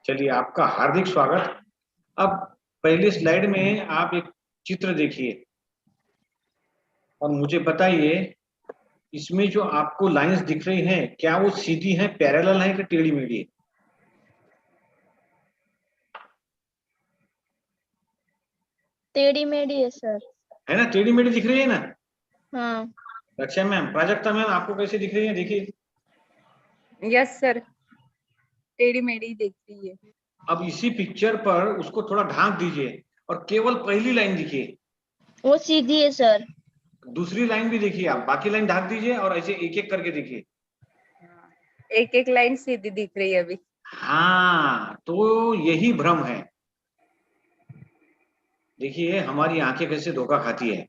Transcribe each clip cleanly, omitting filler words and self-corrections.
चलिए, आपका हार्दिक स्वागत। अब पहली स्लाइड में आप एक चित्र देखिए और मुझे बताइए, इसमें जो आपको लाइंस दिख रही हैं, क्या वो सीधी हैं, पैरेलल हैं कि टेढ़ी मेढ़ी है? टेढ़ी मेढ़ी है सर। है ना, टेढ़ी मेढ़ी दिख रही है ना। हाँ। रक्षा मैम, प्राजक्ता मैम, आपको कैसे दिख रही है? देखिए। यस सर, टेढ़ी मेढ़ी दिख रही है। अब इसी पिक्चर पर उसको थोड़ा ढांक दीजिए और केवल पहली लाइन दिखिए। वो सीधी है सर। दूसरी लाइन भी देखिए, आप बाकी लाइन ढांक दीजिए और ऐसे एक एक करके देखिए। एक एक लाइन सीधी दिख रही है अभी। हाँ, तो यही भ्रम है। देखिए हमारी आंखें कैसे धोखा खाती है।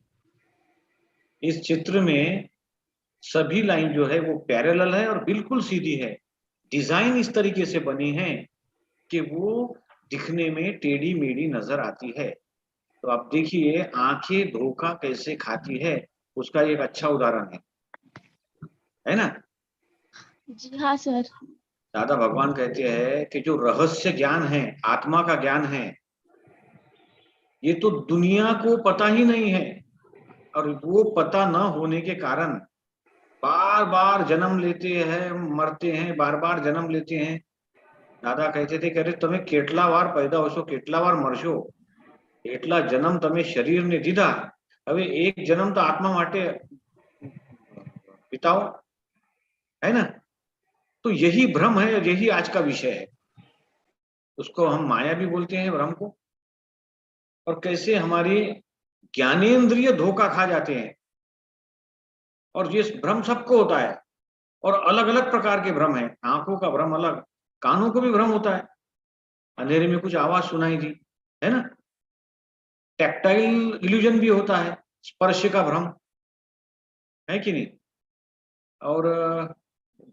इस चित्र में सभी लाइन जो है वो पैरेलल है और बिल्कुल सीधी है। डिजाइन इस तरीके से बनी है कि वो दिखने में टेढ़ी मेढ़ी नजर आती है। तो आप देखिए आंखें धोखा कैसे खाती है, उसका एक अच्छा उदाहरण है ना। जी हाँ सर। दादा भगवान कहते हैं कि जो रहस्य ज्ञान है, आत्मा का ज्ञान है, ये तो दुनिया को पता ही नहीं है। और वो पता न होने के कारण बार बार जन्म लेते हैं, मरते हैं, बार बार जन्म लेते हैं। दादा कहते थे, कह रहे तुम्हें કેટલા વાર पैदा होशो, કેટલા વાર मरशो, એટલા જન્મ તમે શરીરને દીધા, હવે એક જન્મ તો આત્મા માટે बिताओ, है ना। तो यही भ्रम है, यही आज का विषय है। उसको हम माया भी बोलते हैं, भ्रम को। और कैसे हमारी ज्ञानेंद्रिय धोखा खा जाते हैं। और ये भ्रम सबको होता है और अलग अलग प्रकार के भ्रम है। आंखों का भ्रम अलग, कानों को भी भ्रम होता है, अंधेरे में कुछ आवाज सुनाई दी, है ना। टैक्टाइल इल्यूजन भी होता है, स्पर्श का भ्रम, है कि नहीं। और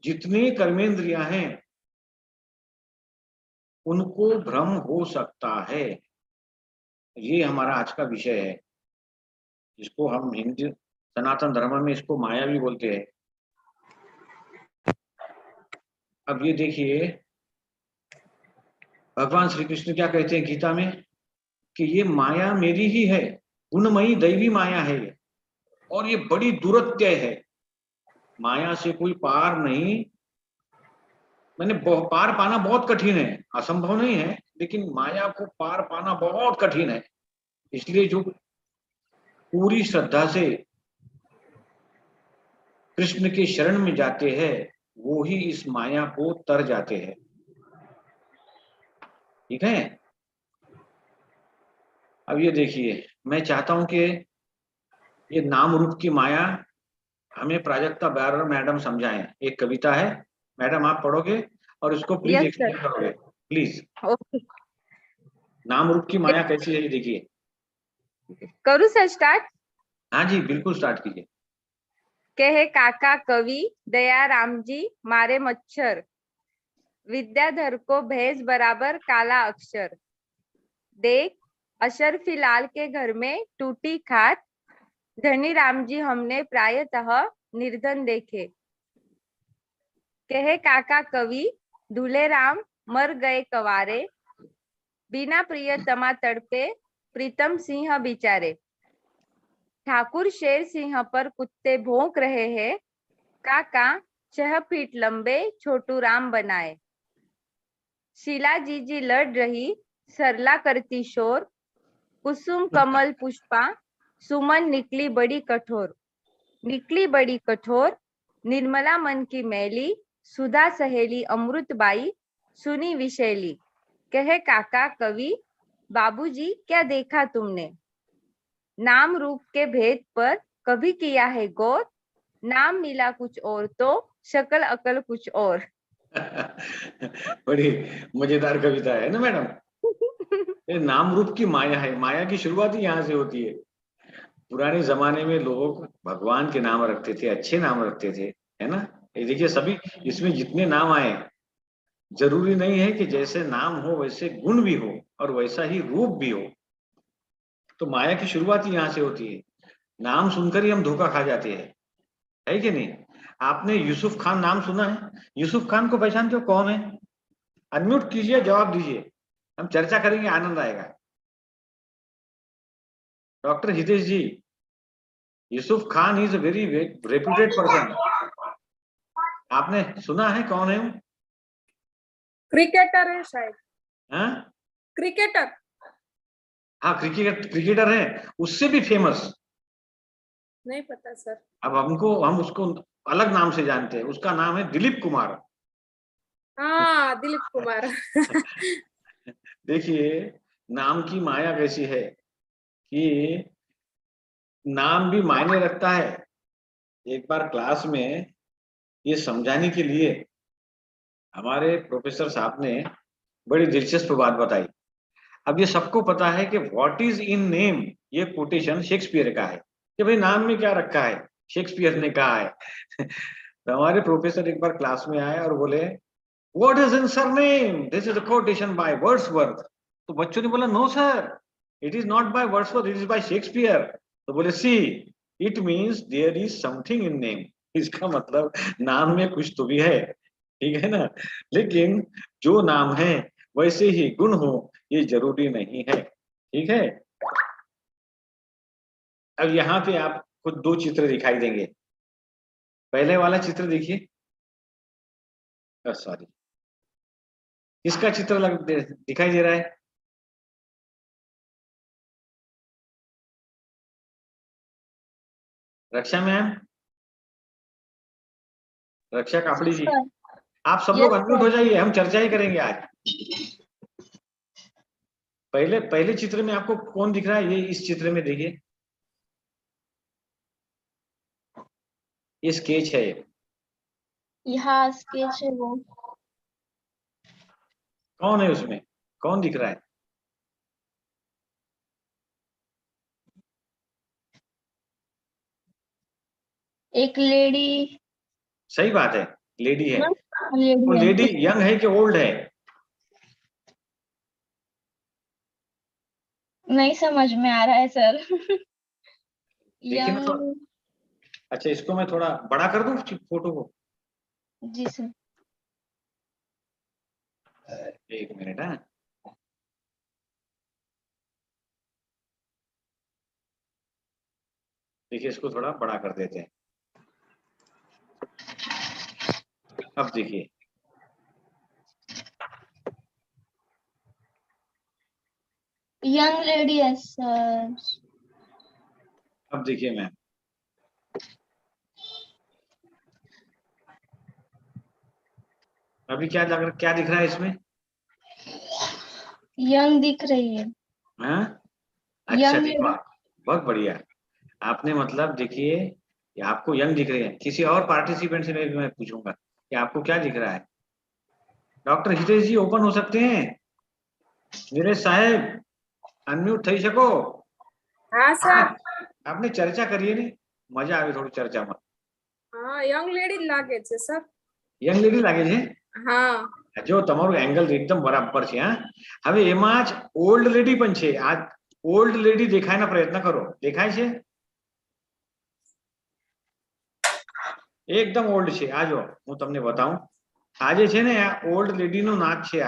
जितनी कर्मेंद्रियां हैं उनको भ्रम हो सकता है। ये हमारा आज का विषय है, जिसको हम हिंदू सनातन धर्म में इसको माया भी बोलते हैं। अब ये देखिए भगवान श्री कृष्ण क्या कहते हैं गीता में, कि ये माया मेरी ही है, गुणमयी दैवी माया है ये, और ये बड़ी दुरत्य है। माया से कोई पार नहीं, मैंने पार पाना बहुत कठिन है, असंभव नहीं है, लेकिन माया को पार पाना बहुत कठिन है। इसलिए जो पूरी श्रद्धा से कृष्ण के शरण में जाते हैं वो ही इस माया को तर जाते हैं। ठीक है। अब ये देखिए, मैं चाहता हूं कि ये नाम रूप की माया हमें प्राजक्ता बैरर मैडम समझाएं। एक कविता है, मैडम आप पढ़ोगे और इसको प्लीज यस एक्सप्लेन सर। करोगे प्लीज। ओके, नाम रूप की माया कैसी है ये देखिए। करूँ सर स्टार्ट? हाँ जी, बिल्कुल स्टार्ट कीजिए। कहे काका कवि दया राम जी मारे मच्छर, विद्याधर को भैंस बराबर काला अक्षर। देख अशरफी लाल के घर में टूटी खाट, धनी राम जी हमने प्रायतः निर्धन देखे। कहे काका कवि दूल्हे राम मर गए कवारे, बिना प्रियतमा तड़पे प्रीतम सिंह बिचारे। ठाकुर शेर सिंह पर कुत्ते भौंक रहे हैं, काका 6 फीट लंबे छोटू राम बनाए। शीला जीजी लड़ रही सरला करती शोर, कुसुम कमल पुष्पा सुमन निकली बड़ी कठोर। निकली बड़ी कठोर निर्मला मन की मैली, सुधा सहेली अमृत बाई सुनी विशैली। कहे काका कवि बाबूजी क्या देखा तुमने, नाम रूप के भेद पर कभी किया है गौर, नाम मिला कुछ और तो शक्ल अकल कुछ और। बड़ी मजेदार कविता है ना मैडम। ये नाम रूप की माया है, माया की शुरुआत ही यहाँ से होती है। पुराने जमाने में लोग भगवान के नाम रखते थे, अच्छे नाम रखते थे, है ना। ये देखिए सभी इसमें जितने नाम आए, जरूरी नहीं है कि जैसे नाम हो वैसे गुण भी हो और वैसा ही रूप भी हो। तो माया की शुरुआत ही यहाँ से होती है। नाम सुनकर ही हम धोखा खा जाते हैं, है कि नहीं। आपने यूसुफ खान नाम सुना है? यूसुफ खान को पहचानते हो, कौन है? अनम्यूट कीजिए, जवाब दीजिए, हम चर्चा करेंगे, आनंद आएगा। Doctor Hitesh ji, Yusuf Khan is a very reputed person, आपने सुना है कौन है वो? क्रिकेटर है शायद, हाँ क्रिकेटर। हाँ, क्रिकेटर है, उससे भी फेमस। नहीं पता सर। अब हम उसको अलग नाम से जानते हैं, उसका नाम है दिलीप कुमार। हाँ, दिलीप कुमार। देखिए नाम की माया कैसी है कि नाम भी मायने रखता है। एक बार क्लास में ये समझाने के लिए हमारे प्रोफेसर साहब ने बड़ी दिलचस्प बात बताई। अब ये सबको पता है कि व्हाट इज इन नेम, ये कोटेशन शेक्सपियर का है कि भाई नाम में क्या रखा है, शेक्सपियर ने कहा है। तो हमारे प्रोफेसर एक बार क्लास में आए और बोले what is in surname, this is a quotation by Wordsworth. तो बच्चों ने बोला no sir, it is not by Wordsworth, it is by Shakespeare. तो बोले see, it means there is something in name, इसका मतलब नाम में कुछ तो भी है, ठीक है ना, लेकिन जो नाम है वैसे ही गुण हो ये जरूरी नहीं है, ठीक है। अब यहाँ पे आपको दो चित्र दिखाई देंगे। पहले वाला चित्र देखिए, सॉरी, किसका चित्र दिखाई दे रहा है? रक्षा मैम, रक्षा कापड़ी जी, सर, आप सब Yes, लोग अनम्यूट sir. हो जाइए, हम चर्चा ही करेंगे आज। पहले चित्र में आपको कौन दिख रहा है? ये इस चित्र में देखिए, ये स्केच है। यहाँ स्केच है वो। कौन है उसमें, कौन दिख रहा है? एक लेडी। सही बात है, लेडी है। वो लेडी लेडी है। यंग है कि ओल्ड है? नहीं समझ में आ रहा है सर। देखिए ना थोड़ा, अच्छा इसको मैं थोड़ा बड़ा कर दूं फोटो को। जी सर। एक मिनट, हाँ देखिए इसको थोड़ा बड़ा कर देते हैं। अब देखिए, यंग लेडी है सर। अब देखिए मैम, अभी क्या दिख रहा है इसमें? यंग दिख रही है। हाँ अच्छा, यंग देखो लेडी। बहुत बढ़िया, आपने मतलब देखिए ये आपको यंग दिख रही है। किसी और पार्टिसिपेंट से मैं पूछूंगा कि आपको क्या दिख रहा है। डॉक्टर हितेश जी ओपन हो सकते हैं? नीरज साहेब अनम्यूट થઈ શકો? हाँ सर। आपने चर्चा करिए ने, મજા આવે થોડી ચર્ચામાં। हाँ, यंग लेडी लागे છે सर। યંગ લેડી લાગે છે? हाँ। જો તમારું એંગલ એકદમ બરાબર છે, હા। હવે એમાં જ ઓલ્ડ લેડી પણ છે, આ ઓલ્ડ લેડી દેખાયનો પ્રયત્ન કરો, દેખાય છે? એકદમ ઓલ્ડ છે, આ જો હું તમને બતાવું, આ જે છે ને આ ઓલ્ડ લેડીનું નાક છે,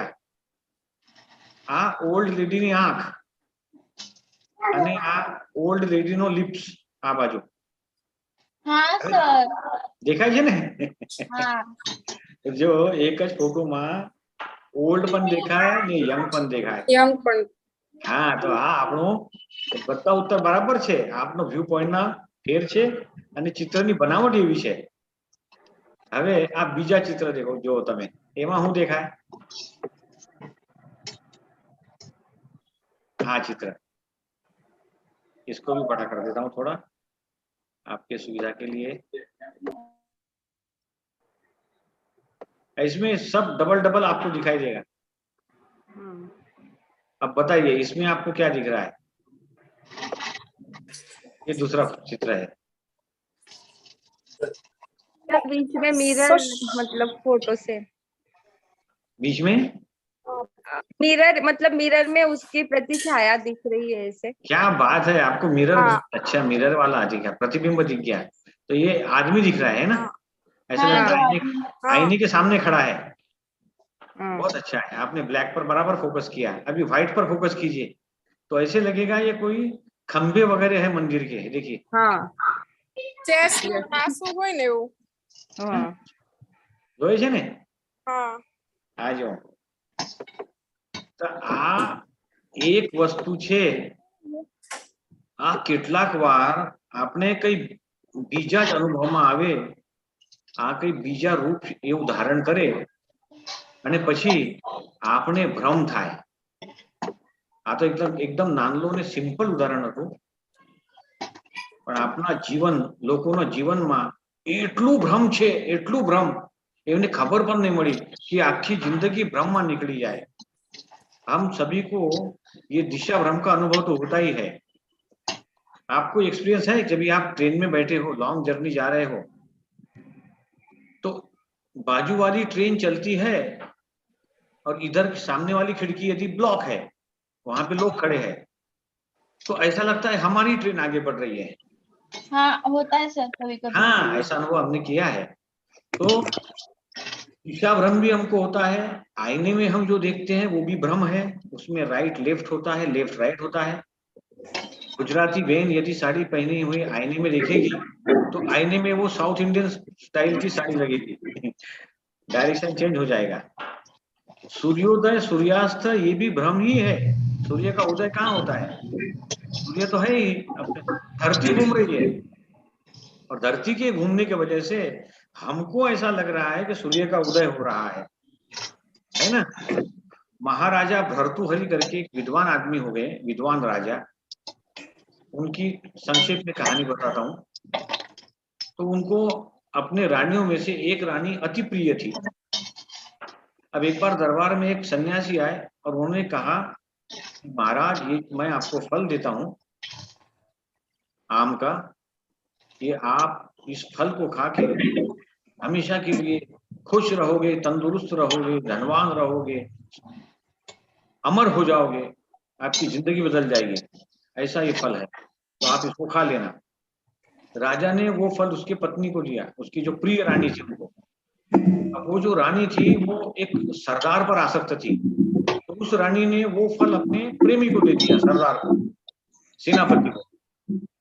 આ ઓલ્ડ લેડીની આંખ અને આ ઓલ્ડ લેડીનો લિપ્સ, આ બાજુ हाँ सर। દેખાય છે ને? हाँ। જો એક જ ફોટોમાં ઓલ્ડ પણ દેખાય ને યંગ પણ દેખાય। यंग पण। હા તો આ આપણો બધા ઉત્તર બરાબર છે, આપનો વ્યૂ પોઈન્ટના ફેર છે અને ચિત્રની બનાવટ એવી છે। હવે આ બીજા ચિત્ર દેખો, જો તમે એમાં શું દેખાય? हाँ चित्र, इसको भी बड़ा कर देता हूँ थोड़ा आपके सुविधा के लिए। इसमें सब डबल डबल आपको दिखाई देगा। अब बताइए इसमें आपको क्या दिख रहा है? ये दूसरा चित्र है, बीच में मिरर, मतलब फोटो से बीच में मिरर, मतलब मिरर में उसकी प्रतिछाया दिख रही है ऐसे। क्या बात है, आपको मिरर हाँ। अच्छा मिरर वाला दिख गया, प्रतिबिंब दिख गया। तो ये आदमी दिख रहा है ना? ऐसा हाँ, लगता है हाँ, आईने के सामने खड़ा है। बहुत अच्छा है, आपने ब्लैक पर बराबर फोकस किया। अभी व्हाइट पर फोकस कीजिए तो ऐसे लगेगा ये कोई खंबे वगैरह है मंदिर के, देखिए। हाँ ચેસ નું પાસું હોય ને એવું. હા જોઈ છે ને? હા આ જો તો આ એક વસ્તુ છે, આ કેટલાક વાર આપણે કઈ બીજા જ અનુભવમાં આવે, આ કઈ બીજા રૂપ એવું ધારણ કરે અને પછી આપણે ભ્રમ થાય। આ તો એકદમ એકદમ નાનલું અને સિમ્પલ ઉદાહરણ હતું, પણ આપણા જીવન, લોકોના જીવનમાં એટલું ભ્રમ છે, એટલું ભ્રમ, એમને ખબર પણ નહીં મળી कि आखी जिंदगी भ्रम में निकली जाए। हम सभी को ये दिशा भ्रम का अनुभव तो होता ही है। आपको एक्सपीरियंस है, जब आप ट्रेन में बैठे हो, लॉन्ग जर्नी जा रहे हो, तो बाजू वाली ट्रेन चलती है और इधर सामने वाली खिड़की यदि ब्लॉक है, वहां पे लोग खड़े हैं, तो ऐसा लगता है हमारी ट्रेन आगे बढ़ रही है। हाँ होता है सर कभी कभी। हाँ, ऐसा अनुभव हमने किया है। तो दिशा भ्रम भी हमको होता है। आईने में हम जो देखते हैं वो भी भ्रम है, उसमें राइट लेफ्ट होता है, लेफ्ट राइट होता है। गुजराती बहन यदि साड़ी पहनी हुई आईने में देखेगी तो आईने में वो साउथ इंडियन स्टाइल की साड़ी लगेगी, डायरेक्शन चेंज हो जाएगा। सूर्योदय सूर्यास्त ये भी भ्रम ही है। सूर्य का उदय कहाँ होता है? सूर्य तो है ही, धरती घूम रही है और धरती के घूमने की वजह से हमको ऐसा लग रहा है कि सूर्य का उदय हो रहा है ना। महाराजा भर्तृहरि करके एक विद्वान आदमी हो गए, विद्वान राजा। उनकी संक्षेप में कहानी बताता हूँ। तो उनको अपने रानियों में से एक रानी अति प्रिय थी। अब एक बार दरबार में एक सन्यासी आए और उन्होंने कहा, महाराज ये मैं आपको फल देता हूँ आम का, ये आप इस फल को खा के हमेशा के लिए खुश रहोगे, तंदुरुस्त रहोगे, धनवान रहोगे, अमर हो जाओगे, आपकी जिंदगी बदल जाएगी, ऐसा ये फल है, तो आप इसको खा लेना। राजा ने वो फल उसकी पत्नी को दिया, उसकी जो प्रिय रानी थी उनको। अब वो जो रानी थी वो एक सरदार पर आसक्त थी, तो उस रानी ने वो फल अपने प्रेमी को दे दिया, सरदार को, सेनापति को।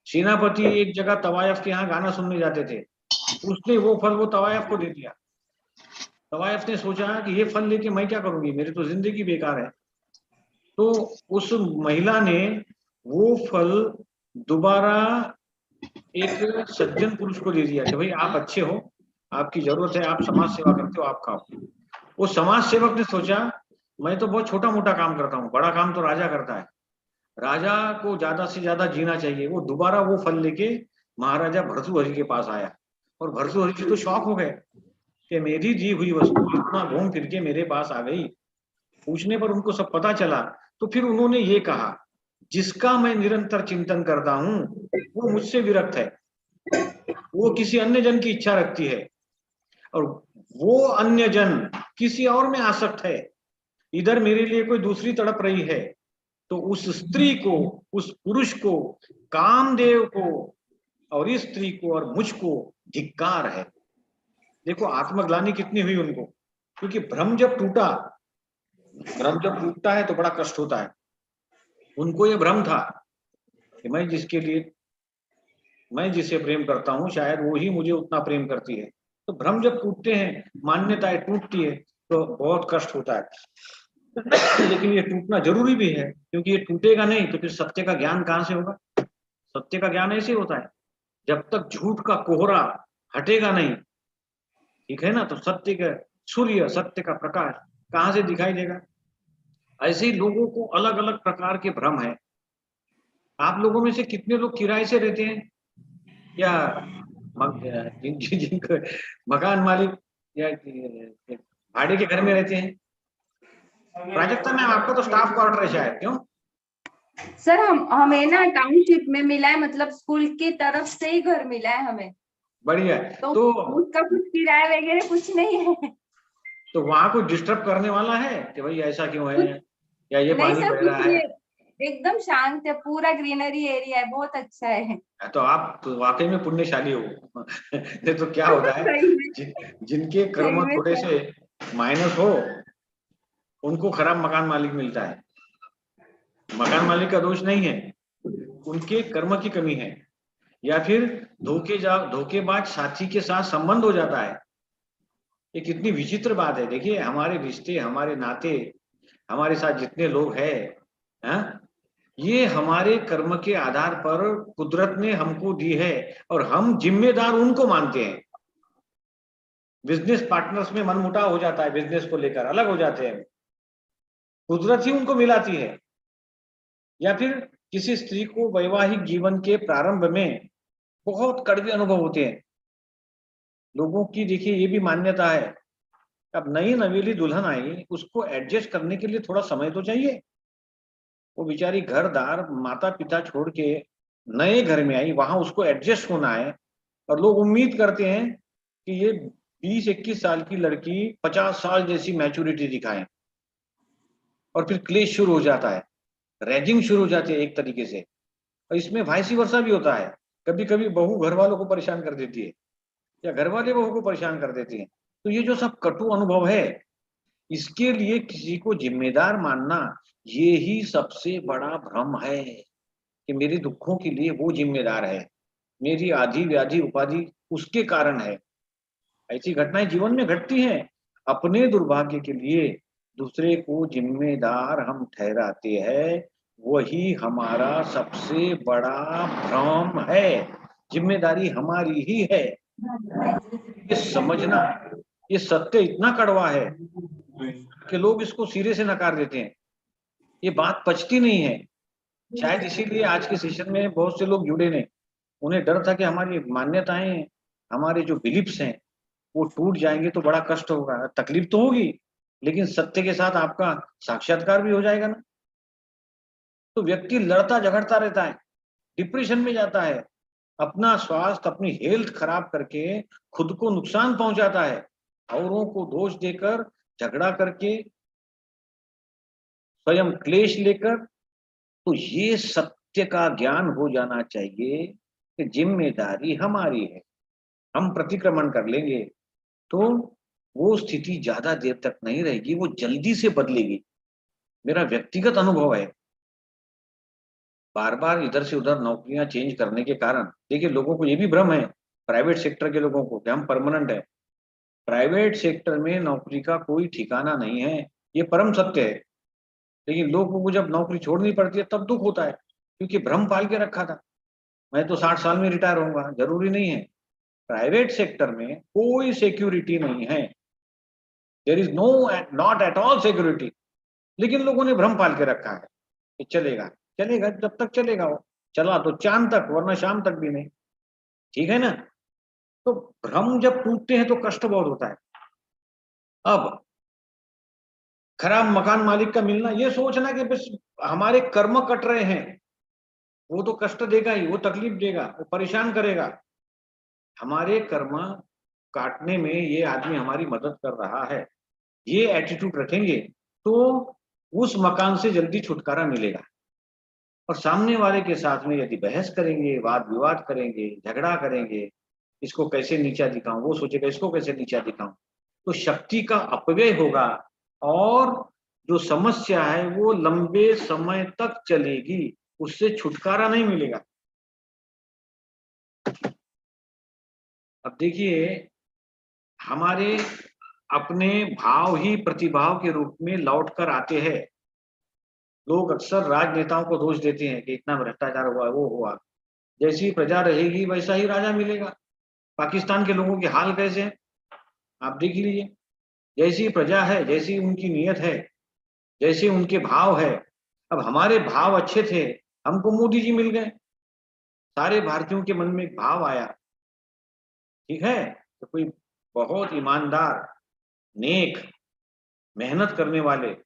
सेनापति एक जगह तवायफ के यहाँ गाना सुनने जाते थे, उसने वो फल वो तवायफ को दे दिया। तवायफ ने सोचा कि ये फल लेके मैं क्या करूंगी, मेरी तो जिंदगी बेकार है। तो उस महिला ने वो फल दोबारा एक सज्जन पुरुष को दे दिया कि भाई आप अच्छे हो, आपकी जरूरत है, आप समाज सेवा करते हो, आप खाओ। वो समाज सेवक ने सोचा मैं तो बहुत छोटा मोटा काम करता हूँ, बड़ा काम तो राजा करता है, राजा को ज्यादा से ज्यादा जीना चाहिए। वो दोबारा वो फल लेके महाराजा भर्तृहरि के पास आया और भर्तृहरि जी तो शॉक हो गए कि मेरी दी हुई वस्तु इतना घूम फिर के मेरे पास आ गई। पूछने पर उनको सब पता चला, तो फिर उन्होंने ये कहा, जिसका मैं निरंतर चिंतन करता हूँ वो मुझसे विरक्त है, वो किसी अन्य जन की इच्छा रखती है और वो अन्य जन किसी और में आसक्त है, इधर मेरे लिए कोई दूसरी तड़प रही है, तो उस स्त्री को, उस पुरुष को, कामदेव को और इस स्त्री को और मुझको धिक्कार है। देखो आत्मग्लानि कितनी हुई उनको, क्योंकि भ्रम जब टूटता है तो बड़ा कष्ट होता है। उनको ये भ्रम था कि मैं जिसे प्रेम करता हूँ शायद वो ही मुझे उतना प्रेम करती है। तो भ्रम जब टूटते हैं, मान्यताएं टूटती है तो बहुत कष्ट होता है। लेकिन ये टूटना जरूरी भी है, क्योंकि ये टूटेगा नहीं तो फिर सत्य का ज्ञान कहाँ से होगा। सत्य का ज्ञान ऐसे होता है, जब तक झूठ का कोहरा हटेगा नहीं, ठीक है ना, तो सत्य का सूर्य, सत्य का प्रकाश कहाँ से दिखाई देगा। ऐसे ही लोगों को अलग अलग प्रकार के भ्रम है। आप लोगों में से कितने लोग किराए से रहते हैं या जिनको मकान मालिक या भाड़े के घर में रहते हैं? प्राजक्ता मैम आपको तो स्टाफ क्वार्टर है शायद, क्यों? सर हमें ना टाउनशिप में मिला है, मतलब स्कूल की तरफ से ही घर मिला है हमें। बढ़िया। तो उसका कुछ किराया वगैरह कुछ नहीं है। तो वहां कोई डिस्टर्ब करने वाला है कि भाई ऐसा क्यों है या ये नहीं पानी सर, बह रहा है? एकदम शांत है, पूरा ग्रीनरी एरिया है, बहुत अच्छा है। तो आप तो वाकई में पुण्यशाली हो। नहीं तो क्या होता है, जिनके कर्म थोड़े से माइनस हो उनको खराब मकान मालिक मिलता है। मकान मालिक का दोष नहीं है, उनके कर्म की कमी है, या फिर धोखेबाज साथी के साथ संबंध हो जाता है। ये कितनी विचित्र बात है। देखिए, हमारे रिश्ते, हमारे नाते, हमारे साथ जितने लोग हैं, हाँ, ये हमारे कर्म के आधार पर कुदरत ने हमको दी है और हम जिम्मेदार उनको मानते हैं। बिजनेस पार्टनर्स में मनमुटाव हो जाता है, बिजनेस को लेकर अलग हो जाते हैं, कुदरत ही उनको मिलाती है। या फिर किसी स्त्री को वैवाहिक जीवन के प्रारंभ में बहुत कड़वे अनुभव होते हैं। लोगों की देखिए ये भी मान्यता है, अब नई नवेली दुल्हन आई, उसको एडजस्ट करने के लिए थोड़ा समय तो चाहिए। वो बेचारी घर-दार, माता-पिता छोड़ के नए घर में आई, वहां उसको एडजस्ट होना है, और लोग उम्मीद करते हैं कि ये 20-21 साल की लड़की 50 साल जैसी मैच्योरिटी दिखाए, और फिर क्लेश शुरू हो जाता है, रैगिंग शुरू हो जाती है एक तरीके से। और इसमें वाइस वर्सा भी होता है, कभी-कभी बहू घर वालों को परेशान कर देती है, या घर वाले बहू को परेशान कर देती हैं। तो ये जो सब कटु अनुभव है, इसके लिए किसी को जिम्मेदार मानना, ये ही सबसे बड़ा भ्रम है कि मेरे दुखों के लिए वो जिम्मेदार है, मेरी आधी व्याधि उपाधि उसके कारण है। ऐसी घटनाएं जीवन में घटती हैं। अपने दुर्भाग्य के लिए दूसरे को जिम्मेदार हम ठहराते हैं, वही हमारा सबसे बड़ा भ्रम है। जिम्मेदारी हमारी ही है, ये समझना। ये सत्य इतना कड़वा है कि लोग इसको सिरे से नकार देते हैं, ये बात पचती नहीं है। शायद इसीलिए आज के सेशन में बहुत से लोग जुड़े नहीं। उन्हें डर था कि हमारी मान्यताएं, हमारे जो बिलीफ्स हैं, वो टूट जाएंगे तो बड़ा कष्ट होगा, तकलीफ तो होगी, लेकिन सत्य के साथ आपका साक्षात्कार भी हो जाएगा ना। तो व्यक्ति लड़ता झगड़ता रहता है, डिप्रेशन में जाता है, अपना स्वास्थ्य, अपनी हेल्थ खराब करके खुद को नुकसान पहुंचाता है, औरों को दोष देकर, झगड़ा करके, स्वयं क्लेश लेकर। तो ये सत्य का ज्ञान हो जाना चाहिए कि जिम्मेदारी हमारी है। हम प्रतिक्रमण कर लेंगे तो वो स्थिति ज्यादा देर तक नहीं रहेगी, वो जल्दी से बदलेगी। मेरा व्यक्तिगत अनुभव है, बार बार इधर से उधर नौकरियां चेंज करने के कारण, देखिए लोगों को ये भी भ्रम है, प्राइवेट सेक्टर के लोगों को, कि हम परमानेंट है। प्राइवेट सेक्टर में नौकरी का कोई ठिकाना नहीं है, ये परम सत्य है। लेकिन लोगों को जब नौकरी छोड़नी पड़ती है तब दुख होता है, क्योंकि भ्रम पाल के रखा था, मैं तो 60 साल में रिटायर होऊंगा। जरूरी नहीं है। प्राइवेट सेक्टर में कोई सिक्योरिटी नहीं है, there is no, not at all security. लेकिन लोगों ने भ्रम पाल के रखा है कि चलेगा चलेगा, जब तक चलेगा, वो चला तो चांद तक, वरना शाम तक भी नहीं। ठीक है ना। तो भ्रम जब टूटते हैं तो कष्ट बहुत होता है। अब खराब मकान मालिक का मिलना, ये सोचना कि बस हमारे कर्म कट रहे हैं, वो तो कष्ट देगा ही, वो तकलीफ देगा, वो परेशान करेगा। हमारे कर्म काटने में ये आदमी हमारी मदद कर रहा है, ये एटीट्यूड रखेंगे तो उस मकान से जल्दी छुटकारा मिलेगा। और सामने वाले के साथ में यदि बहस करेंगे, वाद विवाद करेंगे, झगड़ा करेंगे, इसको कैसे नीचा दिखाऊं, वो सोचेगा इसको कैसे नीचा दिखाऊं, तो शक्ति का अपव्यय होगा, और जो समस्या है वो लंबे समय तक चलेगी, उससे छुटकारा नहीं मिलेगा। अब देखिए, हमारे अपने भाव ही प्रतिभाव के रूप में लौट कर आते हैं। लोग अक्सर राजनेताओं को दोष देते हैं कि इतना भ्रष्टाचार हुआ, वो हुआ। जैसी प्रजा रहेगी वैसा ही राजा मिलेगा। पाकिस्तान के लोगों के हाल कैसे हैं आप देख लीजिए। जैसी प्रजा है, जैसी उनकी नीयत है, जैसे उनके भाव है। अब हमारे भाव अच्छे थे, हमको मोदी जी मिल गए, सारे भारतीयों के मन में एक भाव आया, ठीक है, तो कोई बहुत ईमानदार, नेक, मेहनत करने वाले,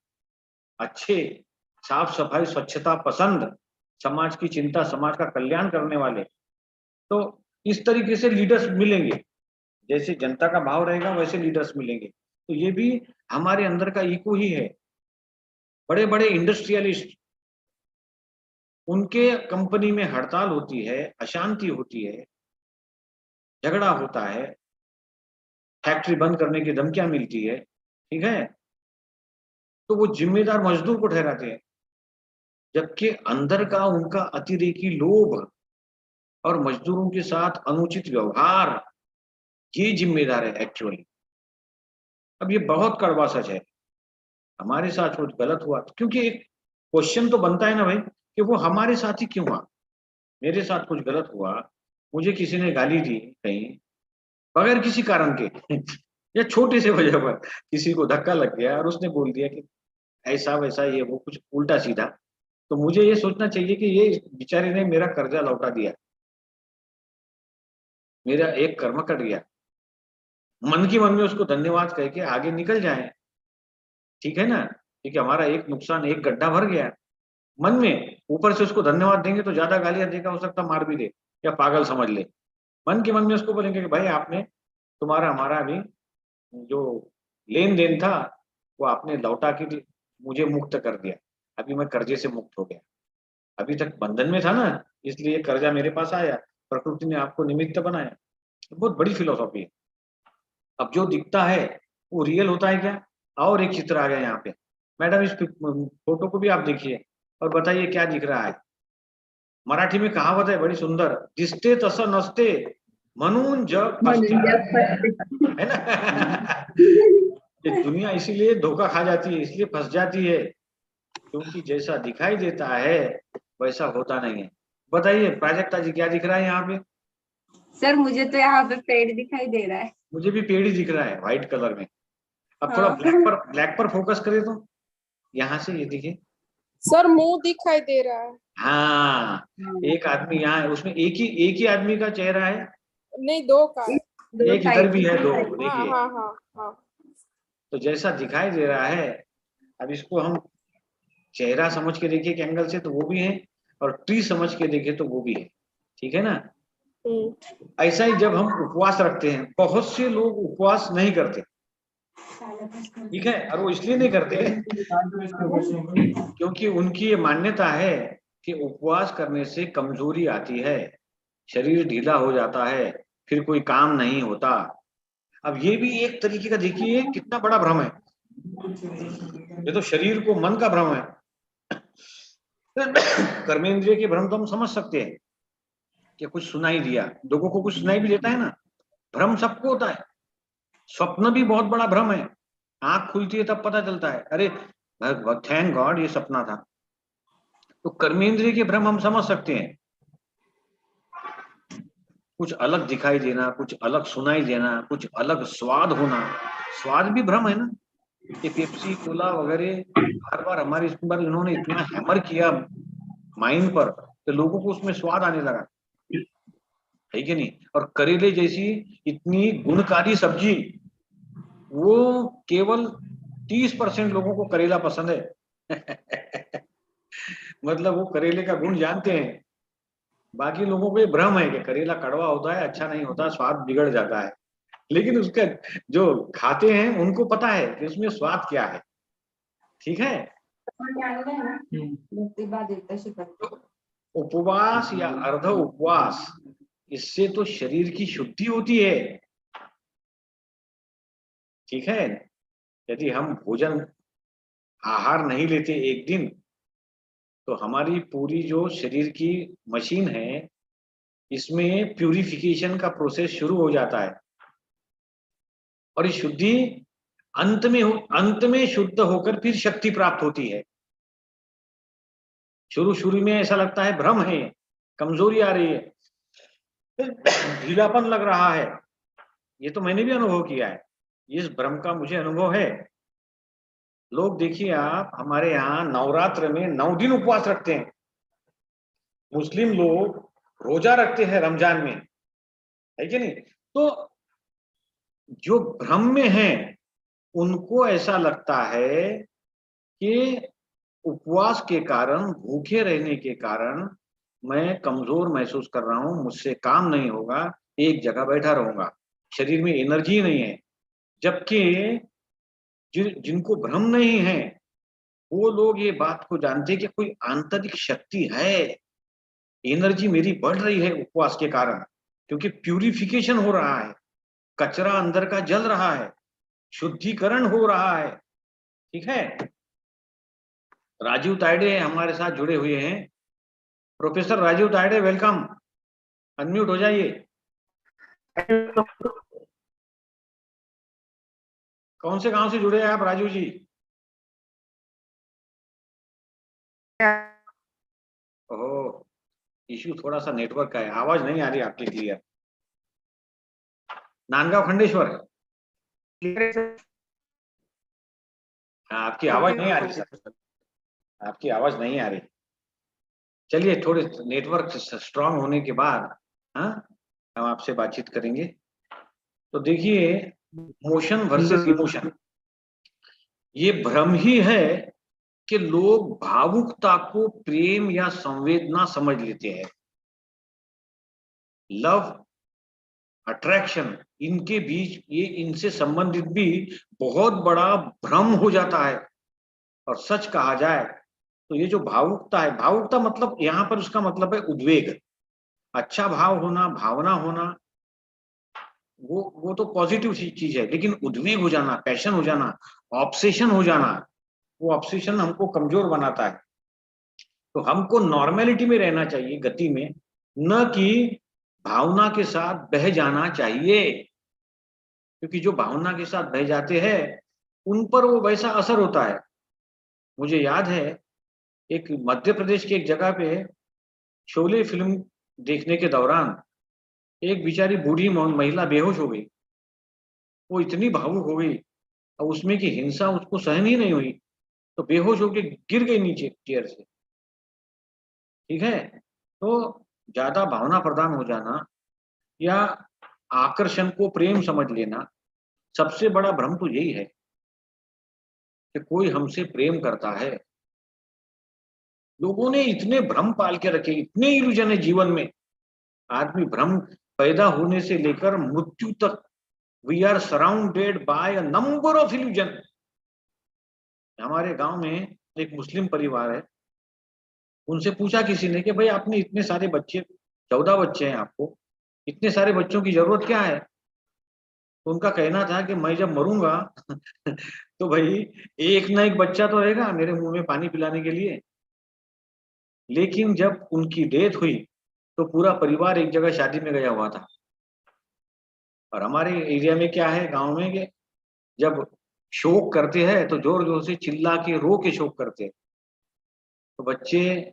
अच्छे, साफ सफाई स्वच्छता पसंद, समाज की चिंता, समाज का कल्याण करने वाले, तो इस तरीके से लीडर्स मिलेंगे। जैसे जनता का भाव रहेगा वैसे लीडर्स मिलेंगे। तो ये भी हमारे अंदर का इको ही है। बड़े बड़े इंडस्ट्रियलिस्ट, उनके कंपनी में हड़ताल होती है, अशांति होती है, झगड़ा होता है, फैक्ट्री बंद करने की धमकियां मिलती है, ठीक है, तो वो जिम्मेदार मजदूर को ठहराते हैं, जबकि अंदर का उनका अतिरेकी लोभ और मजदूरों के साथ अनुचित व्यवहार, ये जिम्मेदार है एक्चुअली। अब ये बहुत कड़वा सच है, हमारे साथ कुछ गलत हुआ तो, क्योंकि एक क्वेश्चन तो बनता है ना भाई कि वो हमारे साथ ही क्यों हुआ। मेरे साथ कुछ गलत हुआ, मुझे किसी ने गाली दी कहीं बगैर किसी कारण के या छोटे से वजह पर किसी को धक्का लग गया और उसने बोल दिया कि ऐसा वैसा ये वो कुछ उल्टा सीधा, तो मुझे ये सोचना चाहिए कि ये बेचारे ने मेरा कर्जा लौटा दिया, मेरा एक कर्म कट गया। मन की मन में उसको धन्यवाद कह के आगे निकल जाए, ठीक है ना, क्योंकि हमारा एक नुकसान, एक गड्ढा भर गया मन में। ऊपर से उसको धन्यवाद देंगे तो ज्यादा गालियां देगा, हो सकता मार भी दे या पागल समझ ले। मन के मन में उसको बोलेंगे कि भाई आपने, तुम्हारा हमारा अभी जो लेन देन था वो आपने लौटा के मुझे मुक्त कर दिया, अभी मैं कर्जे से मुक्त हो गया। अभी तक बंधन में था ना, इसलिए कर्जा मेरे पास आया, प्रकृति ने आपको निमित्त बनाया। बहुत बड़ी फिलोसॉफी है। अब जो दिखता है वो रियल होता है क्या? और एक चित्र आ गया यहाँ पे, मैडम इस फोटो को भी आप देखिए और बताइए क्या दिख रहा है। मराठी में कहावत है बड़ी सुंदर, दिसते तसं नसते म्हणून जग फसते, है ना। ये दुनिया इसीलिए धोखा खा जाती है, इसलिए फंस जाती है, क्योंकि जैसा दिखाई देता है वैसा होता नहीं है। बताइए प्राजक्ता जी क्या दिख रहा है यहाँ पे? सर मुझे तो यहाँ पे पेड़ दिखाई दे रहा है। मुझे भी पेड़ ही दिख रहा है व्हाइट कलर में। अब थोड़ा हाँ। ब्लैक पर फोकस करें तो यहाँ से ये दिखे। सर मुंह दिखाई दे रहा है। हाँ, एक आदमी यहाँ है, उसमें एक ही आदमी का चेहरा है, नहीं, दो का है। एक इधर भी है, दो हाँ देखिए। हाँ हाँ हाँ। तो जैसा दिखाई दे रहा है, अब इसको हम चेहरा समझ के देखिए एक एंगल से तो वो भी है, और ट्री समझ के देखे तो वो भी है, ठीक है ना। ऐसा ही जब हम उपवास रखते हैं, बहुत से लोग उपवास नहीं करते, ठीक है, और वो इसलिए नहीं करते क्योंकि उनकी ये मान्यता है कि उपवास करने से कमजोरी आती है, शरीर ढीला हो जाता है, फिर कोई काम नहीं होता। अब ये भी एक तरीके का देखिए कितना बड़ा भ्रम है, ये तो शरीर को मन का भ्रम है। कर्मेंद्रिय के भ्रम तो हम समझ सकते हैं कि कुछ सुनाई दिया, लोगों को कुछ सुनाई भी देता है ना, भ्रम सबको होता है। स्वप्न भी बहुत बड़ा भ्रम है, आंख खुलती है तब पता चलता है अरे थैंक गॉड ये सपना था। तो कर्मेंद्रिय के भ्रम हम समझ सकते हैं, कुछ अलग दिखाई देना, कुछ अलग सुनाई देना, कुछ अलग स्वाद होना, स्वाद भी भ्रम है ना। ये पेप्सी कोला वगैरह हर बार हमारे इस बार इन्होंने इतना हैमर किया माइंड पर कि लोगों को उसमें स्वाद आने लगा, है कि नहीं। और करेले जैसी इतनी गुणकारी सब्जी, वो केवल 30% लोगों को करेला पसंद है। मतलब वो करेले का गुण जानते हैं, बाकी लोगों को ये भ्रम है कि करेला कड़वा होता है, अच्छा नहीं होता, स्वाद बिगड़ जाता है। लेकिन उसका जो खाते हैं उनको पता है कि उसमें स्वाद क्या है, ठीक है। उपवास या अर्ध उपवास, इससे तो शरीर की शुद्धि होती है, ठीक है। यदि हम भोजन आहार नहीं लेते एक दिन, तो हमारी पूरी जो शरीर की मशीन है इसमें प्यूरिफिकेशन का प्रोसेस शुरू हो जाता है, और ये शुद्धि अंत में शुद्ध होकर फिर शक्ति प्राप्त होती है। शुरू में ऐसा लगता है भ्रम है, कमजोरी आ रही है, ढीलापन लग रहा है, ये तो मैंने भी अनुभव किया है, इस भ्रम का मुझे अनुभव है। लोग देखिए आप, हमारे यहाँ नवरात्र में 9 दिन उपवास रखते हैं, मुस्लिम लोग रोजा रखते हैं रमजान में, है कि नहीं। तो जो भ्रम में है उनको ऐसा लगता है कि उपवास के कारण, भूखे रहने के कारण मैं कमजोर महसूस कर रहा हूं, मुझसे काम नहीं होगा, एक जगह बैठा रहूंगा, शरीर में एनर्जी नहीं है। जबकि जिनको भ्रम नहीं है वो लोग ये बात को जानते हैं कि कोई आंतरिक शक्ति है, एनर्जी मेरी बढ़ रही है उपवास के कारण, क्योंकि प्यूरिफिकेशन हो रहा है, कचरा अंदर का जल रहा है, शुद्धिकरण हो रहा है, ठीक है। राजीव तायडे हमारे साथ जुड़े हुए हैं। Professor Rajiv Tayde, welcome. Unmute हो जाइए। कौन से गांव से जुड़े हैं आप राजू जी? ओह, इश्यू थोड़ा सा नेटवर्क का है, आवाज नहीं आ रही आपकी क्लियर। नांदगांव खंडेश्वर। हाँ, आपकी आवाज नहीं आ रही सर, आपकी आवाज नहीं आ रही। चलिए, थोड़े नेटवर्क स्ट्रांग होने के बाद हाँ हम आपसे बातचीत करेंगे। तो देखिए, मोशन वर्सेस इमोशन, ये भ्रम ही है कि लोग भावुकता को प्रेम या संवेदना समझ लेते हैं। लव, अट्रैक्शन, इनके बीच ये इनसे संबंधित भी बहुत बड़ा भ्रम हो जाता है। और सच कहा जाए तो ये जो भावुकता है, भावुकता मतलब यहाँ पर उसका मतलब है उद्वेग, अच्छा भाव होना, भावना होना, वो तो पॉजिटिव चीज है। लेकिन उद्वेग हो जाना, पैशन हो जाना, ऑब्सेशन हो जाना, वो ऑब्सेशन हमको कमजोर बनाता है। तो हमको नॉर्मेलिटी में रहना चाहिए, गति में, न कि भावना के साथ बह जाना चाहिए। क्योंकि जो भावना के साथ बह जाते हैं उन पर वो वैसा असर होता है। मुझे याद है, एक मध्य प्रदेश की एक जगह पे शोले फिल्म देखने के दौरान एक बेचारी बूढ़ी महिला बेहोश हो गई। वो इतनी भावुक हो गई और उसमें की हिंसा उसको सहन ही नहीं हुई, तो बेहोश होकर गिर गई नीचे चेयर से। ठीक है, तो ज्यादा भावना प्रधान हो जाना या आकर्षण को प्रेम समझ लेना, सबसे बड़ा भ्रम तो यही है कि कोई हमसे प्रेम करता है। लोगों ने इतने भ्रम पाल के रखे, इतने इल्यूजन है जीवन में। आदमी भ्रम पैदा होने से लेकर मृत्यु तक, we are surrounded by a number of illusion. हमारे गांव में एक मुस्लिम परिवार है, उनसे पूछा किसी ने कि भाई आपने इतने सारे बच्चे, 14 बच्चे हैं आपको, इतने सारे बच्चों की जरूरत क्या है? तो उनका कहना था कि मैं जब मरूंगा तो भाई एक ना एक बच्चा तो रहेगा मेरे मुंह में पानी पिलाने के लिए। लेकिन जब उनकी डेथ हुई तो पूरा परिवार एक जगह शादी में गया हुआ था। और हमारे एरिया में क्या है, गांव में, कि जब शोक करते हैं तो जोर जोर से चिल्ला के रो के शोक करते हैं। तो बच्चे,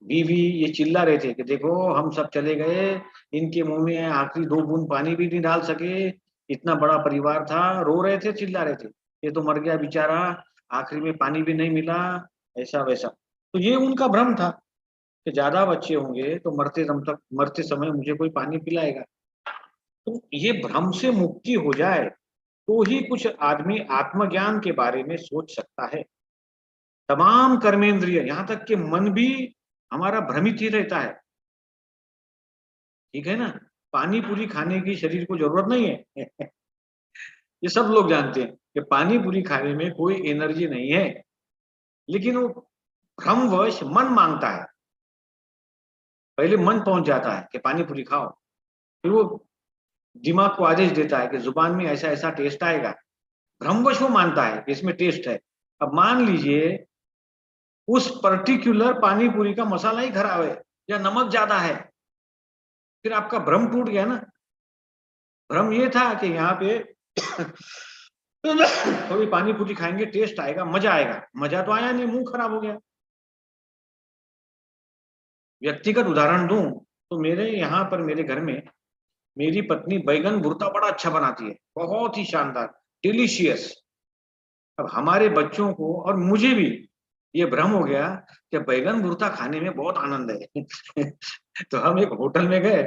बीवी ये चिल्ला रहे थे कि देखो हम सब चले गए, इनके मुंह में आखिरी 2 बूंद पानी भी नहीं डाल सके, इतना बड़ा परिवार था। रो रहे थे, चिल्ला रहे थे, ये तो मर गया बेचारा, आखिरी में पानी भी नहीं मिला, ऐसा वैसा। तो ये उनका भ्रम था कि ज्यादा बच्चे होंगे तो मरते दम तक, मरते समय मुझे कोई पानी पिलाएगा। तो ये भ्रम से मुक्ति हो जाए तो ही कुछ आदमी आत्मज्ञान के बारे में सोच सकता है। तमाम कर्मेंद्रिय, यहाँ तक कि मन भी हमारा भ्रमित ही रहता है। ठीक है ना, पानी पूरी खाने की शरीर को जरूरत नहीं है ये सब लोग जानते हैं कि पानी पूरी खाने में कोई एनर्जी नहीं है। लेकिन वो भ्रमवश मन मांगता है, पहले मन पहुंच जाता है कि पानी पूरी खाओ, फिर वो दिमाग को आदेश देता है कि जुबान में ऐसा ऐसा टेस्ट आएगा। भ्रमवश वो मानता है कि इसमें टेस्ट है। अब मान लीजिए उस पर्टिकुलर पानी पूरी का मसाला ही खराब है या नमक ज्यादा है, फिर आपका भ्रम टूट गया ना। भ्रम ये था कि यहाँ पे थोड़ी पानी पूरी खाएंगे, टेस्ट आएगा, मजा आएगा। मजा तो आया नहीं, मुंह खराब हो गया। व्यक्तिगत उदाहरण दूं तो मेरे यहाँ पर, मेरे घर में मेरी पत्नी बैगन भुर्ता बड़ा अच्छा बनाती है, बहुत ही शानदार, डिलीशियस। अब हमारे बच्चों को और मुझे भी ये भ्रम हो गया कि बैगन भुर्ता खाने में बहुत आनंद है तो हम एक होटल में गए,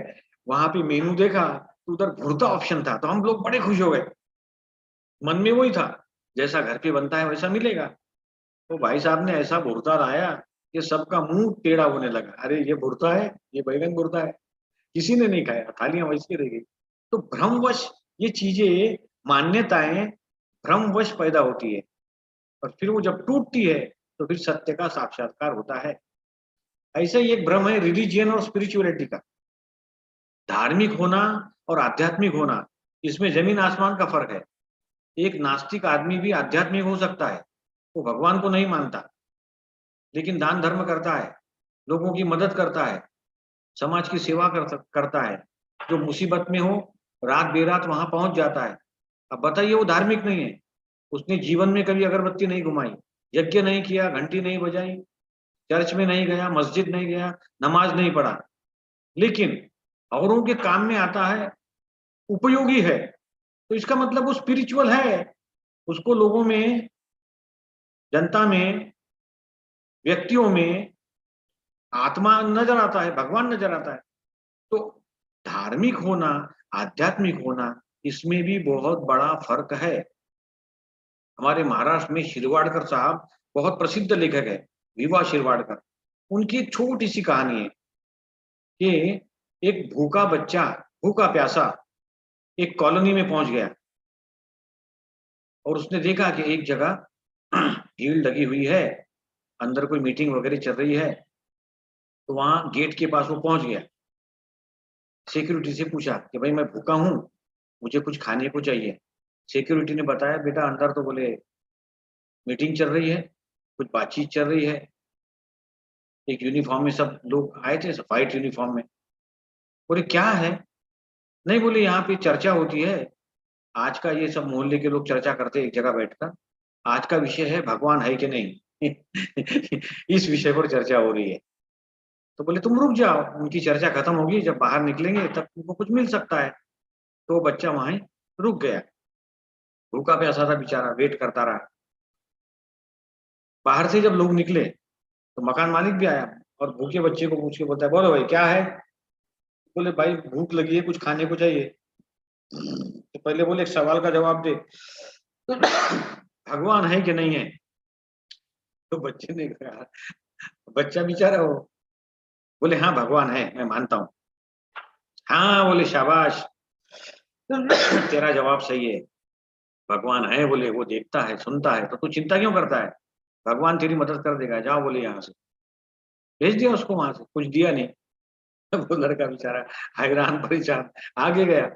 वहां पे मेनू देखा तो उधर भुर्ता ऑप्शन था, तो हम लोग बड़े खुश हो गए। मन में वही था, जैसा घर पे बनता है वैसा मिलेगा। तो भाई साहब ने ऐसा भुर्ता लाया कि सबका मुंह टेढ़ा होने लगा। अरे ये भुर्ता है, ये बैगन भुर्ता है। किसी ने नहीं खाया, थालियां वैसी रह गई। तो भ्रमवश ये चीजें, मान्यताएं भ्रमवश पैदा होती है, और फिर वो जब टूटती है तो फिर सत्य का साक्षात्कार होता है। ऐसा ही एक भ्रम है रिलीजियन और स्पिरिचुअलिटी का। धार्मिक होना और आध्यात्मिक होना, इसमें जमीन आसमान का फर्क है। एक नास्तिक आदमी भी आध्यात्मिक हो सकता है, वो भगवान को नहीं मानता, लेकिन दान धर्म करता है, लोगों की मदद करता है, समाज की सेवा करता है, जो मुसीबत में हो रात बेरात वहां पहुंच जाता है। अब बताइए वो धार्मिक नहीं है? उसने जीवन में कभी अगरबत्ती नहीं घुमाई, यज्ञ नहीं किया, घंटी नहीं बजाई, चर्च में नहीं गया, मस्जिद नहीं गया, नमाज नहीं पढ़ा, लेकिन औरों के काम में आता है, उपयोगी है, तो इसका मतलब वो स्पिरिचुअल है। उसको लोगों में, जनता में, व्यक्तियों में आत्मा नजर आता है, भगवान नजर आता है। तो धार्मिक होना, आध्यात्मिक होना, इसमें भी बहुत बड़ा फर्क है। हमारे महाराष्ट्र में शिरवाडकर साहब बहुत प्रसिद्ध लेखक है, विवा शिरवाडकर। उनकी एक छोटी सी कहानी है कि एक भूखा बच्चा, भूखा प्यासा एक कॉलोनी में पहुंच गया और उसने देखा कि एक जगह भीड़ लगी हुई है, अंदर कोई मीटिंग वगैरह चल रही है। तो वहां गेट के पास वो पहुंच गया, सिक्योरिटी से पूछा कि भाई मैं भूखा हूं, मुझे कुछ खाने को चाहिए। सिक्योरिटी ने बताया बेटा अंदर तो बोले मीटिंग चल रही है, कुछ बातचीत चल रही है। एक यूनिफॉर्म में सब लोग आए थे, सब व्हाइट यूनिफॉर्म में। बोले क्या है? नहीं, बोले यहाँ पे चर्चा होती है, आज का ये सब मोहल्ले के लोग चर्चा करते हैं एक जगह बैठकर, आज का विषय है भगवान है कि नहीं। इस विषय पर चर्चा हो रही है। तो बोले तुम रुक जाओ, उनकी चर्चा खत्म होगी, जब बाहर निकलेंगे तब तुमको कुछ मिल सकता है। तो बच्चा वहां रुक गया, भूखा प्यासा था बेचारा, वेट करता रहा। बाहर से जब लोग निकले तो मकान मालिक भी आया और भूखे बच्चे को पूछ के बोलता है बोलो भाई क्या है? बोले भाई भूख लगी है, कुछ खाने को चाहिए। तो पहले बोले एक सवाल का जवाब दे, भगवान है कि नहीं है? तो बच्चे ने कहा, बच्चा बेचारा हो, बोले हाँ भगवान है, मैं मानता हूँ। हाँ बोले शाबाश, तेरा जवाब सही है, भगवान है। बोले वो देखता है, सुनता है, तो तू चिंता क्यों करता है? भगवान तेरी मदद कर देगा, जाओ। बोले यहाँ से भेज दिया उसको, वहां से कुछ दिया नहीं। वो लड़का बेचारा हैरान परेशान आगे गया।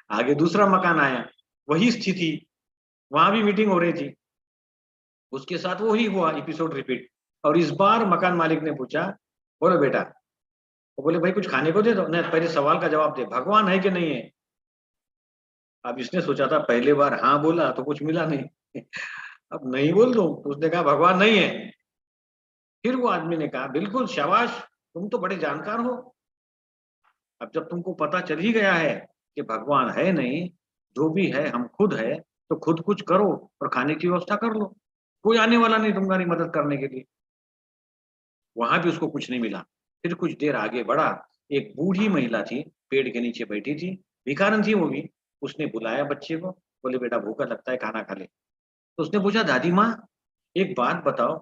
आगे दूसरा मकान आया, वही स्थिति, वहां भी मीटिंग हो रही थी, उसके साथ वही हुआ, एपिसोड रिपीट। और इस बार मकान मालिक ने पूछा बोलो बेटा, तो बोले भाई कुछ खाने को दे दो। नहीं, पहले सवाल का जवाब दे, भगवान है कि नहीं है? अब इसने सोचा था पहले बार हाँ बोला तो कुछ मिला नहीं, अब नहीं बोल दो, तो उसने कहा भगवान नहीं है। फिर वो आदमी ने कहा बिल्कुल शाबाश, तुम तो बड़े जानकार हो। अब जब तुमको पता चल ही गया है कि भगवान है नहीं, जो भी है हम खुद है, तो खुद कुछ करो और खाने की व्यवस्था कर लो, कोई आने वाला नहीं तुम्हारी मदद करने के लिए। वहां भी उसको कुछ नहीं मिला। फिर कुछ देर आगे बढ़ा, एक बूढ़ी महिला थी, पेड़ के नीचे बैठी थी, भिखारन थी वो भी। उसने बुलाया बच्चे को, बोले बेटा भूखा लगता है, खाना खा ले। तो उसने पूछा दादी माँ एक बात बताओ,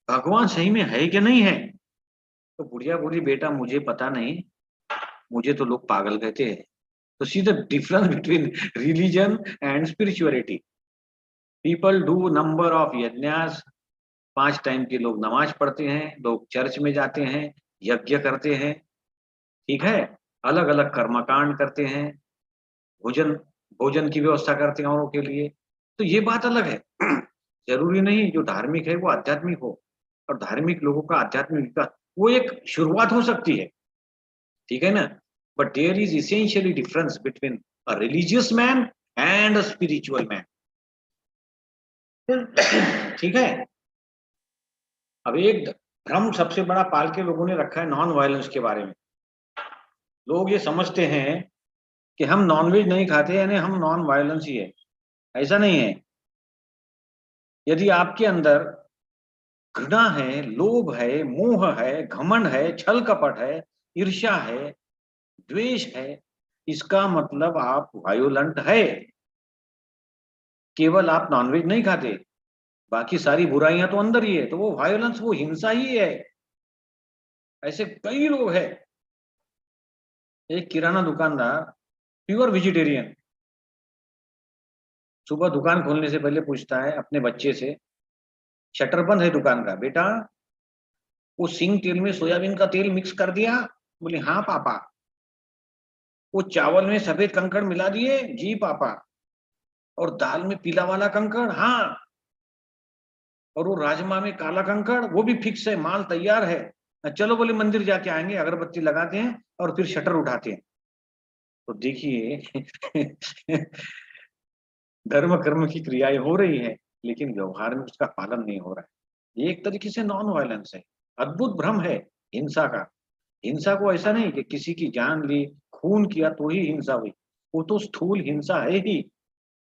भगवान सही में है कि नहीं है? तो बुढ़िया बोली बेटा मुझे पता नहीं, मुझे तो लोग पागल कहते हैं। तो see the difference between religion and spirituality. People do number of यज्ञास, 5 टाइम के लोग नमाज पढ़ते हैं, लोग चर्च में जाते हैं, यज्ञ करते हैं, ठीक है, अलग अलग कर्मकांड करते हैं, भोजन भोजन की व्यवस्था करते हैं औरों के लिए। तो ये बात अलग है। जरूरी नहीं जो धार्मिक है वो आध्यात्मिक हो, और धार्मिक लोगों का आध्यात्मिक विकास वो एक शुरुआत हो सकती है, ठीक है ना। But there is essentially difference between a religious man and a spiritual man, ठीक है। अब एक भ्रम सबसे बड़ा पाल के लोगों ने रखा है नॉन वायलेंस के बारे में। लोग ये समझते हैं कि हम नॉनवेज नहीं खाते यानी हम नॉन वायलेंस ही है। ऐसा नहीं है। यदि आपके अंदर घृणा है, लोभ है, मोह है, घमंड है, छल कपट है, ईर्ष्या है, द्वेष है, इसका मतलब आप वायोलेंट है। केवल आप नॉनवेज नहीं खाते, बाकी सारी बुराइयां तो अंदर ही है, तो वो वायोलेंस, वो हिंसा ही है। ऐसे कई लोग हैं। एक किराना दुकानदार प्योर वेजिटेरियन, सुबह दुकान खोलने से पहले पूछता है अपने बच्चे से, शटर बंद है दुकान का, बेटा वो सिंग तेल में सोयाबीन का तेल मिक्स कर दिया? बोले हाँ पापा। वो चावल में सफेद कंकड़ मिला दिए? जी पापा। और दाल में पीला वाला कंकड़? हाँ। और वो राजमा में काला कंकड़, वो भी फिक्स है, माल तैयार है। चलो बोले मंदिर जाके आएंगे, अगरबत्ती लगाते हैं और फिर शटर उठाते हैं। तो देखिए धर्म कर्म की क्रियाएं हो रही है, लेकिन व्यवहार में उसका पालन नहीं हो रहा है। ये एक तरीके से नॉन वायलेंस है, अद्भुत भ्रम है हिंसा का। हिंसा को ऐसा नहीं कि किसी की जान ली, खून किया तो ही हिंसा हुई, वो तो स्थूल हिंसा है ही।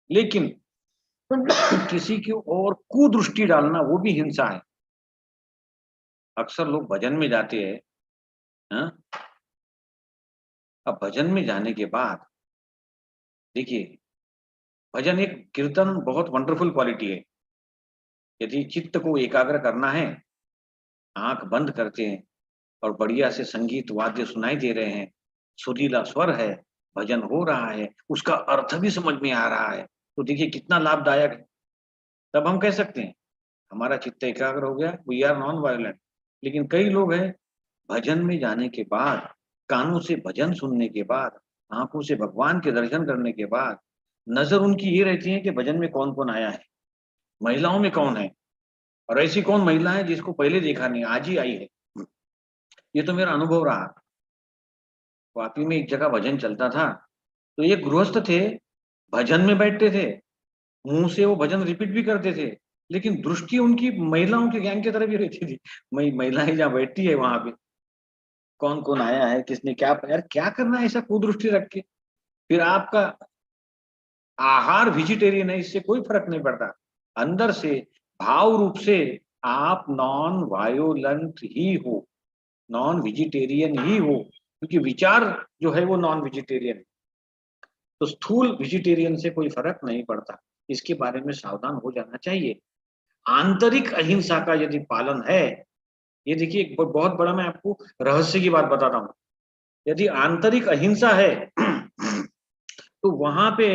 लेकिन किसी की और कुदृष्टि डालना वो भी हिंसा है। अक्सर लोग भजन में जाते हैं, हाँ? अब भजन में जाने के बाद देखिए, भजन एक कीर्तन बहुत वंडरफुल क्वालिटी है। यदि चित्त को एकाग्र करना है, आंख बंद करते हैं और बढ़िया से संगीत वाद्य सुनाई दे रहे हैं, सुरीला स्वर है, भजन हो रहा है, उसका अर्थ भी समझ में आ रहा है, तो देखिए कितना लाभदायक है। तब हम कह सकते हैं हमारा चित्त एकाग्र हो गया, वी आर नॉन वायलेंट। लेकिन कई लोग हैं, भजन में जाने के बाद, कानों से भजन सुनने के बाद, आंखों से भगवान के दर्शन करने के बाद नजर उनकी ये रहती है कि भजन में कौन कौन आया है, महिलाओं में कौन है, और ऐसी कौन महिला है जिसको पहले देखा नहीं, आज ही आई है। ये तो मेरा अनुभव रहा। वापी में एक जगह भजन चलता था, तो ये गृहस्थ थे, भजन में बैठते थे, मुंह से वो भजन रिपीट भी करते थे, लेकिन दृष्टि उनकी महिलाओं के गैंग की तरफ ही रहती थी। महिलाएं जहाँ बैठती है वहां पे कौन कौन आया है, किसने क्या, यार क्या करना है ऐसा कुदृष्टि रख के। फिर आपका आहार वेजिटेरियन है, इससे कोई फर्क नहीं पड़ता। अंदर से भाव रूप से आप नॉन वायोलेंट ही हो, नॉन वेजिटेरियन ही हो, क्योंकि विचार जो है वो नॉन वेजिटेरियन है। तो स्थूल वेजिटेरियन से कोई फर्क नहीं पड़ता, इसके बारे में सावधान हो जाना चाहिए। आंतरिक अहिंसा का यदि पालन है, ये देखिए एक बहुत बड़ा मैं आपको रहस्य की बात बताता हूँ। यदि आंतरिक अहिंसा है तो वहां पे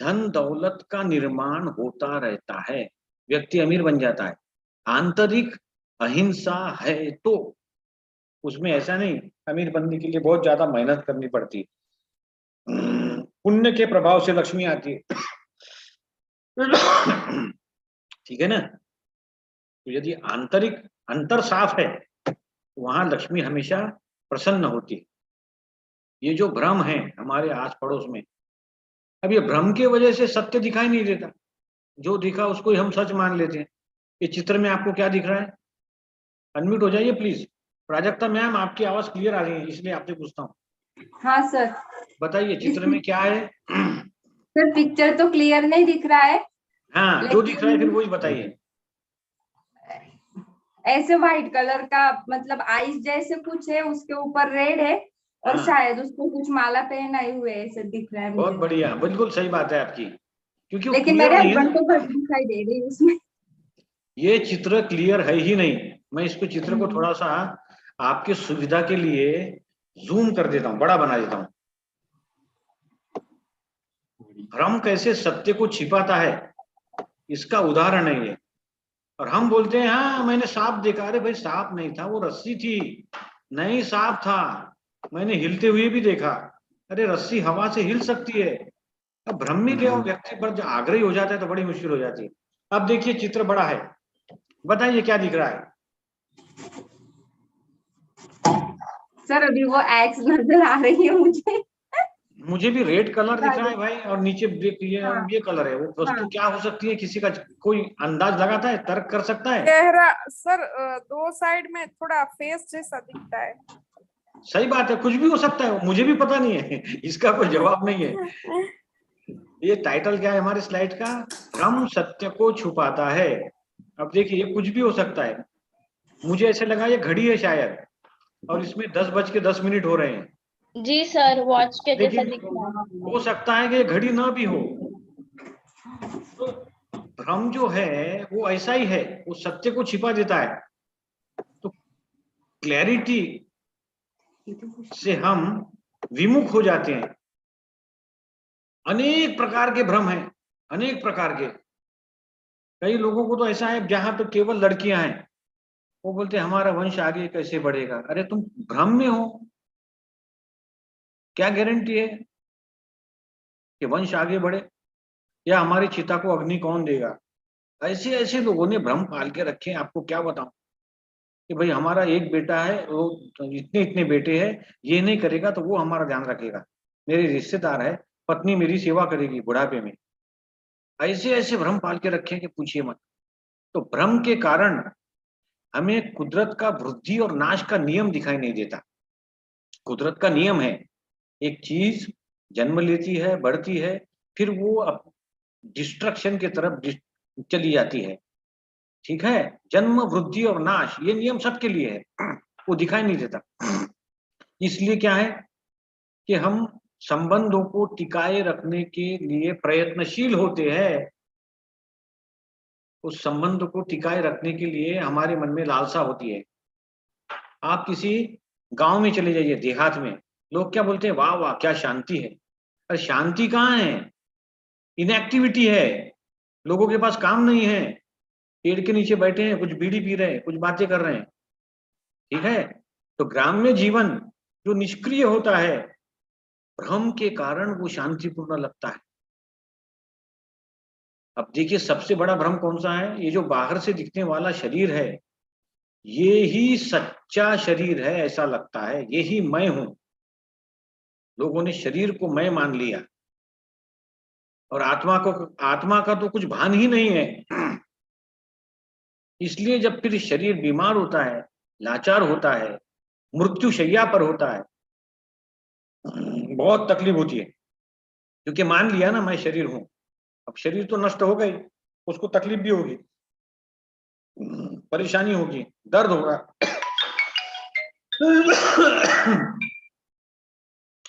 धन दौलत का निर्माण होता रहता है, व्यक्ति अमीर बन जाता है। आंतरिक अहिंसा है तो उसमें ऐसा नहीं अमीर बनने के लिए बहुत ज्यादा मेहनत करनी पड़ती है, पुण्य के प्रभाव से लक्ष्मी आती है। ठीक है ना। तो यदि आंतरिक अंतर साफ है तो वहां लक्ष्मी हमेशा प्रसन्न होती है। ये जो भ्रम है हमारे आस पड़ोस में, अब ये भ्रम की वजह से सत्य दिखाई नहीं देता, जो दिखा उसको ही हम सच मान लेते हैं। इस चित्र में आपको क्या दिख रहा है? अनम्यूट हो जाइए प्लीज। प्राजक्ता मैम, आपकी आवाज क्लियर आ रही है इसलिए आपसे पूछता हूँ। हाँ सर। बताइए चित्र में क्या है? सर पिक्चर तो क्लियर नहीं दिख रहा है। हाँ, जो दिख रहा है फिर वही बताइए। ऐसे व्हाइट कलर का, मतलब आइस जैसे कुछ है, उसके ऊपर रेड है और हाँ। शायद उसको कुछ माला पहनाए हुए ऐसे दिख रहा है बहुत मुझे। बढ़िया, बिल्कुल सही बात है आपकी, क्योंकि वो लेकिन क्लियर मेरे नहीं है हस्बैंड ना। को घड़ी दिखाई दे रही है उसमें। ये चित्र क्लियर है ही नहीं। मैं इसको चित्र को थोड़ा सा आपके सुविधा के लिए जूम कर देता हूँ, बड़ा बना देता हूँ। भ्रम कैसे सत्य को छिपाता है इसका उदाहरण है ये। और हम बोलते हैं हाँ मैंने सांप देखा, अरे भाई सांप नहीं था, वो रस्सी थी। नहीं सांप था, मैंने हिलते हुए भी देखा। अरे रस्सी हवा से हिल सकती है। अब भ्रम में गया व्यक्ति पर जो आग्रही हो जाता है तो बड़ी मुश्किल हो जाती है। अब देखिए चित्र बड़ा है, बताइए क्या दिख रहा है? सर अभी वो एक्स नजर आ रही है मुझे। मुझे भी रेड कलर दिख रहा है भाई, और नीचे हाँ, ये कलर है। वो वस्तु हाँ। क्या हो सकती है, किसी का कोई अंदाज लगाता है, तर्क कर सकता है? चेहरा सर, दो साइड में थोड़ा फेस जैसा दिखता है। सही बात है, कुछ भी हो सकता है, मुझे भी पता नहीं है। इसका कोई जवाब नहीं है। ये टाइटल क्या है हमारे स्लाइड का? भ्रम सत्य को छुपाता है। अब देखिए ये कुछ भी हो सकता है। मुझे ऐसे लगा ये घड़ी है शायद, और इसमें 10:10 हो रहे हैं। जी सर, वॉच के जैसा लेकिन दिख रहा है। हो सकता है कि ये घड़ी ना भी हो। तो भ्रम जो है वो ऐसा ही है, वो सत्य को छिपा देता है। तो क्लैरिटी से हम विमुख हो जाते हैं। अनेक प्रकार के भ्रम हैं, अनेक प्रकार के। कई लोगों को तो ऐसा है जहां तो केवल लड़कियां हैं, वो बोलते हैं हमारा वंश आगे कैसे बढ़ेगा। अरे तुम भ्रम में हो, क्या गारंटी है कि वंश आगे बढ़े? या हमारी चिता को अग्नि कौन देगा? ऐसे ऐसे लोगों ने भ्रम पाल के रखे हैं, आपको क्या बताऊं कि भाई हमारा एक बेटा है, वो इतने इतने बेटे हैं, ये नहीं करेगा तो वो हमारा ध्यान रखेगा, मेरे रिश्तेदार है, पत्नी मेरी सेवा करेगी बुढ़ापे में। ऐसे ऐसे भ्रम पाल के रखे हैं कि पूछिए मत। तो भ्रम के कारण हमें कुदरत का वृद्धि और नाश का नियम दिखाई नहीं देता। कुदरत का नियम है, एक चीज जन्म लेती है, बढ़ती है, फिर वो डिस्ट्रक्शन की तरफ चली जाती है। ठीक है, जन्म वृद्धि और नाश ये नियम सबके लिए है, वो दिखाई नहीं देता। इसलिए क्या है कि हम संबंधों को टिकाए रखने के लिए प्रयत्नशील होते हैं। उस संबंध को टिकाए रखने के लिए हमारे मन में लालसा होती है। आप किसी गांव में चले जाइए, देहात में, लोग क्या बोलते हैं, वाह वाह क्या शांति है। अरे शांति कहाँ है, इनएक्टिविटी है, लोगों के पास काम नहीं है, पेड़ के नीचे बैठे हैं, कुछ बीड़ी पी रहे हैं, कुछ बातें कर रहे हैं। ठीक है, तो ग्राम्य जीवन जो निष्क्रिय होता है, भ्रम के कारण वो शांतिपूर्ण लगता है। अब देखिए सबसे बड़ा भ्रम कौन सा है, ये जो बाहर से दिखने वाला शरीर है, ये ही सच्चा शरीर है ऐसा लगता है, ये ही मैं हूं। लोगों ने शरीर को मैं मान लिया और आत्मा का तो कुछ भान ही नहीं है। इसलिए जब फिर शरीर बीमार होता है, लाचार होता है, मृत्यु शैया पर होता है, बहुत तकलीफ होती है, क्योंकि मान लिया ना मैं शरीर हूं। अब शरीर तो नष्ट हो गई, उसको तकलीफ भी होगी, परेशानी होगी, दर्द होगा।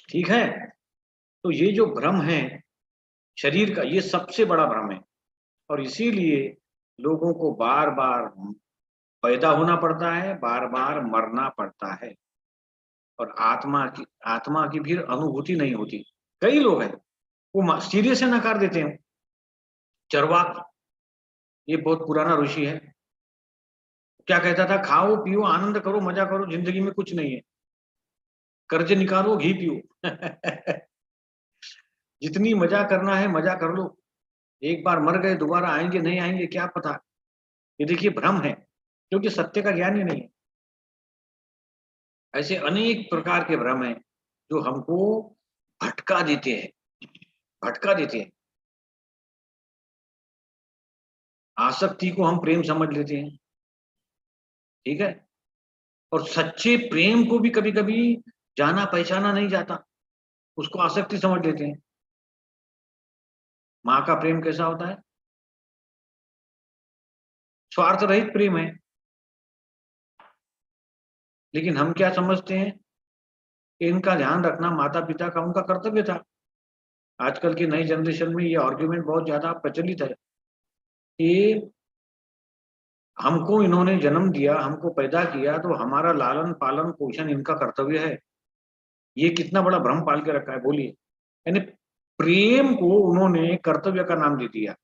ठीक है, तो ये जो भ्रम है शरीर का, ये सबसे बड़ा भ्रम है। और इसीलिए लोगों को बार बार पैदा होना पड़ता है, बार बार मरना पड़ता है, और आत्मा की भी अनुभूति नहीं होती। कई लोग हैं वो सीरियस से नकार देते हैं। चरवाक, ये बहुत पुराना ऋषि है, क्या कहता था, खाओ पियो आनंद करो मजा करो, जिंदगी में कुछ नहीं है, कर्ज निकालो घी पियो। जितनी मजा करना है मजा कर लो, एक बार मर गए दोबारा आएंगे नहीं आएंगे क्या पता। ये देखिए भ्रम है, क्योंकि सत्य का ज्ञान ही नहीं है। ऐसे अनेक प्रकार के भ्रम हैं जो हमको भटका देते हैं, भटका देते हैं। आसक्ति को हम प्रेम समझ लेते हैं, ठीक है, और सच्चे प्रेम को भी कभी कभी जाना पहचाना नहीं जाता, उसको आसक्ति समझ लेते हैं। माँ का प्रेम कैसा होता है, स्वार्थ रहित प्रेम है। लेकिन हम क्या समझते हैं कि इनका ध्यान रखना माता पिता का उनका कर्तव्य था। आजकल की नई जनरेशन में ये आर्ग्यूमेंट बहुत ज्यादा प्रचलित है कि हमको इन्होंने जन्म दिया, हमको पैदा किया, तो हमारा लालन पालन पोषण इनका कर्तव्य है। ये कितना बड़ा भ्रम पाल के रखा है, बोलिए। यानी प्रेम को उन्होंने कर्तव्य का नाम दे दिया।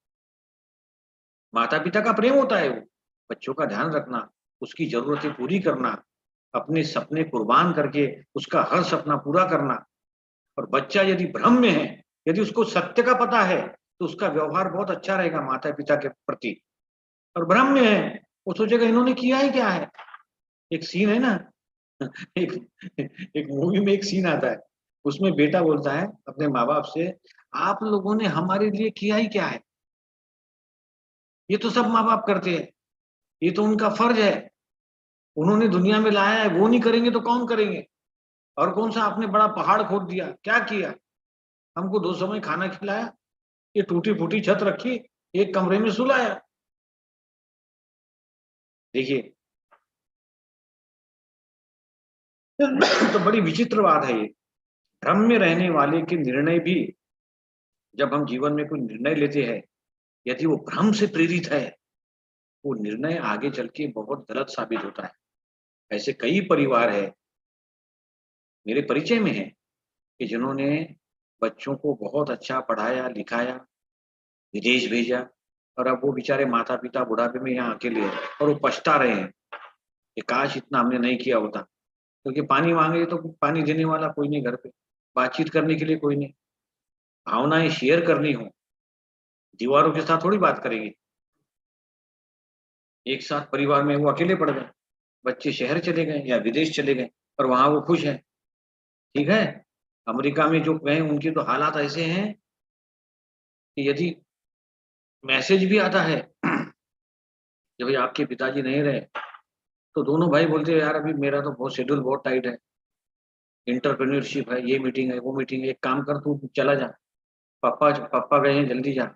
माता पिता का प्रेम होता है वो बच्चों का ध्यान रखना, उसकी जरूरतें पूरी करना, अपने सपने कुर्बान करके उसका हर सपना पूरा करना। और बच्चा यदि भ्रम में है, यदि उसको सत्य का पता है, तो उसका व्यवहार बहुत अच्छा रहेगा माता पिता के प्रति। और भ्रम में है, वो सोचेगा इन्होंने किया ही क्या है। एक सीन है ना, एक एक मूवी में एक सीन आता है, उसमें बेटा बोलता है अपने माँ बाप से, आप लोगों ने हमारे लिए किया ही क्या है, ये तो सब माँ बाप करते हैं, ये तो उनका फर्ज है, उन्होंने दुनिया में लाया है, वो नहीं करेंगे तो कौन करेंगे। और कौन सा आपने बड़ा पहाड़ खोद दिया, क्या किया, हमको 2 समय खाना खिलाया, ये टूटी फूटी छत रखी, एक कमरे में सुलाया। देखिए तो बड़ी विचित्र बात है ये। भ्रम में रहने वाले के निर्णय भी, जब हम जीवन में कोई निर्णय लेते हैं, यदि वो भ्रम से प्रेरित है, वो निर्णय आगे चल के बहुत गलत साबित होता है। ऐसे कई परिवार है मेरे परिचय में है कि जिन्होंने बच्चों को बहुत अच्छा पढ़ाया लिखाया, विदेश भेजा, और अब वो बेचारे माता पिता बुढ़ापे में यहाँ अकेले हैं और वो पछता रहे हैं कि काश इतना हमने नहीं किया होता। क्योंकि पानी मांगे तो पानी देने वाला कोई नहीं घर पे, बातचीत करने के लिए कोई नहीं, भावनाएं शेयर करनी हो, दीवारों के साथ थोड़ी बात करेंगे। एक साथ परिवार में वो अकेले पड़ गए, बच्चे शहर चले गए या विदेश चले गए, और वहां वो खुश है। ठीक है, अमेरिका में जो गए उनके तो हालात ऐसे हैं कि यदि मैसेज भी आता है कि भाई आपके पिताजी नहीं रहे, तो दोनों भाई बोलते हैं यार अभी मेरा तो बहुत शेड्यूल बहुत टाइट है, इंटरप्रेन्योरशिप है, ये मीटिंग है, वो मीटिंग है, एक काम कर तू चला जा, पापा पापा गए हैं जल्दी जा,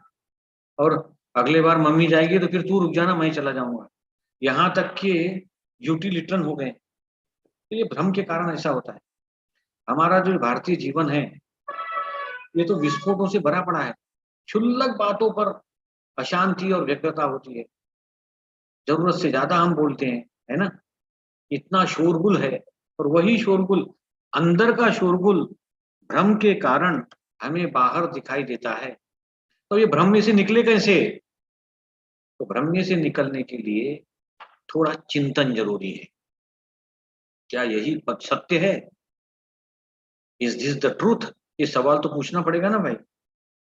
और अगले बार मम्मी जाएगी तो फिर तू रुक जाना, मैं चला जाऊंगा। यहाँ तक कि यूटिलिटरन हो गए। तो ये भ्रम के कारण ऐसा होता है। हमारा जो भारतीय जीवन है ये तो विस्फोटों से भरा पड़ा है, क्षुल्लक बातों पर अशांति और व्यग्रता होती है, जरूरत से ज्यादा हम बोलते हैं, है ना, इतना शोरगुल है, और वही शोरगुल, अंदर का शोरगुल भ्रम के कारण हमें बाहर दिखाई देता है। तो ये भ्रम में से निकले कैसे? तो भ्रम में से निकलने के लिए थोड़ा चिंतन जरूरी है। क्या यही सत्य है? Is this the truth? ये सवाल तो पूछना पड़ेगा ना भाई।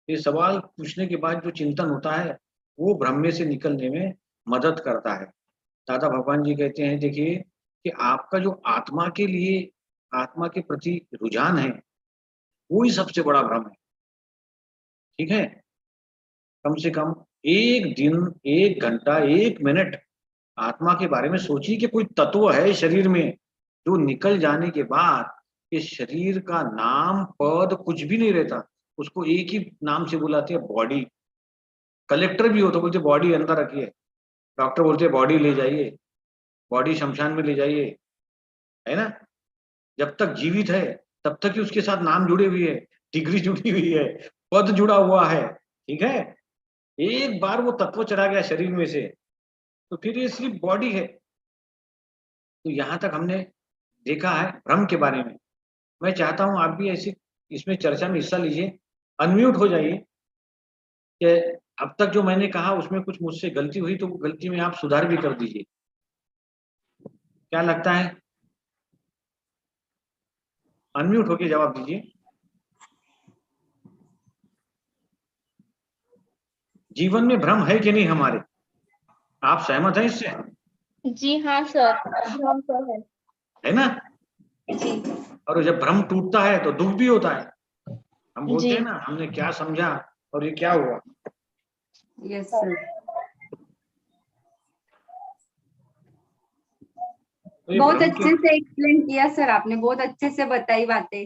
ये सवाल पूछने के बाद जो चिंतन होता है वो भ्रम में से निकलने में मदद करता है। दादा भगवान जी कहते हैं, देखिए कि आपका जो आत्मा के लिए, आत्मा के प्रति रुझान है, वो ही सबसे बड़ा भ्रम है। ठीक है, कम से कम एक दिन, एक घंटा, एक मिनट आत्मा के बारे में सोचिए कि कोई तत्व है शरीर में जो निकल जाने के बाद इस शरीर का नाम पद कुछ भी नहीं रहता, उसको एक ही नाम से बुलाते हैं, बॉडी। कलेक्टर भी हो तो बोलते बॉडी अंदर रखिए, डॉक्टर बोलते बॉडी ले जाइए, बॉडी शमशान में ले जाइए, है ना। जब तक जीवित है तब तक ही उसके साथ नाम जुड़े हुए है, डिग्री जुड़ी हुई है, पद जुड़ा हुआ है। ठीक है, एक बार वो तत्व चला गया शरीर में से तो फिर ये सिर्फ बॉडी है। तो यहाँ तक हमने देखा है भ्रम के बारे में। मैं चाहता हूं आप भी ऐसी इसमें चर्चा में हिस्सा लीजिए, अनम्यूट हो जाइए, कि अब तक जो मैंने कहा उसमें कुछ मुझसे गलती हुई तो वो गलती में आप सुधार भी कर दीजिए। क्या लगता है? अनम्यूट होके जवाब दीजिए। जीवन में भ्रम है कि नहीं हमारे? आप सहमत हैं इससे? जी हाँ सर, भ्रम तो है ना। जी। और जब भ्रम टूटता है तो दुख भी होता है। हम बोलते जी हैं ना, हमने क्या समझा और ये क्या हुआ। Yes sir. तो ये बहुत भ्रम अच्छे से एक्सप्लेन किया सर आपने, बहुत अच्छे से बताई बातें।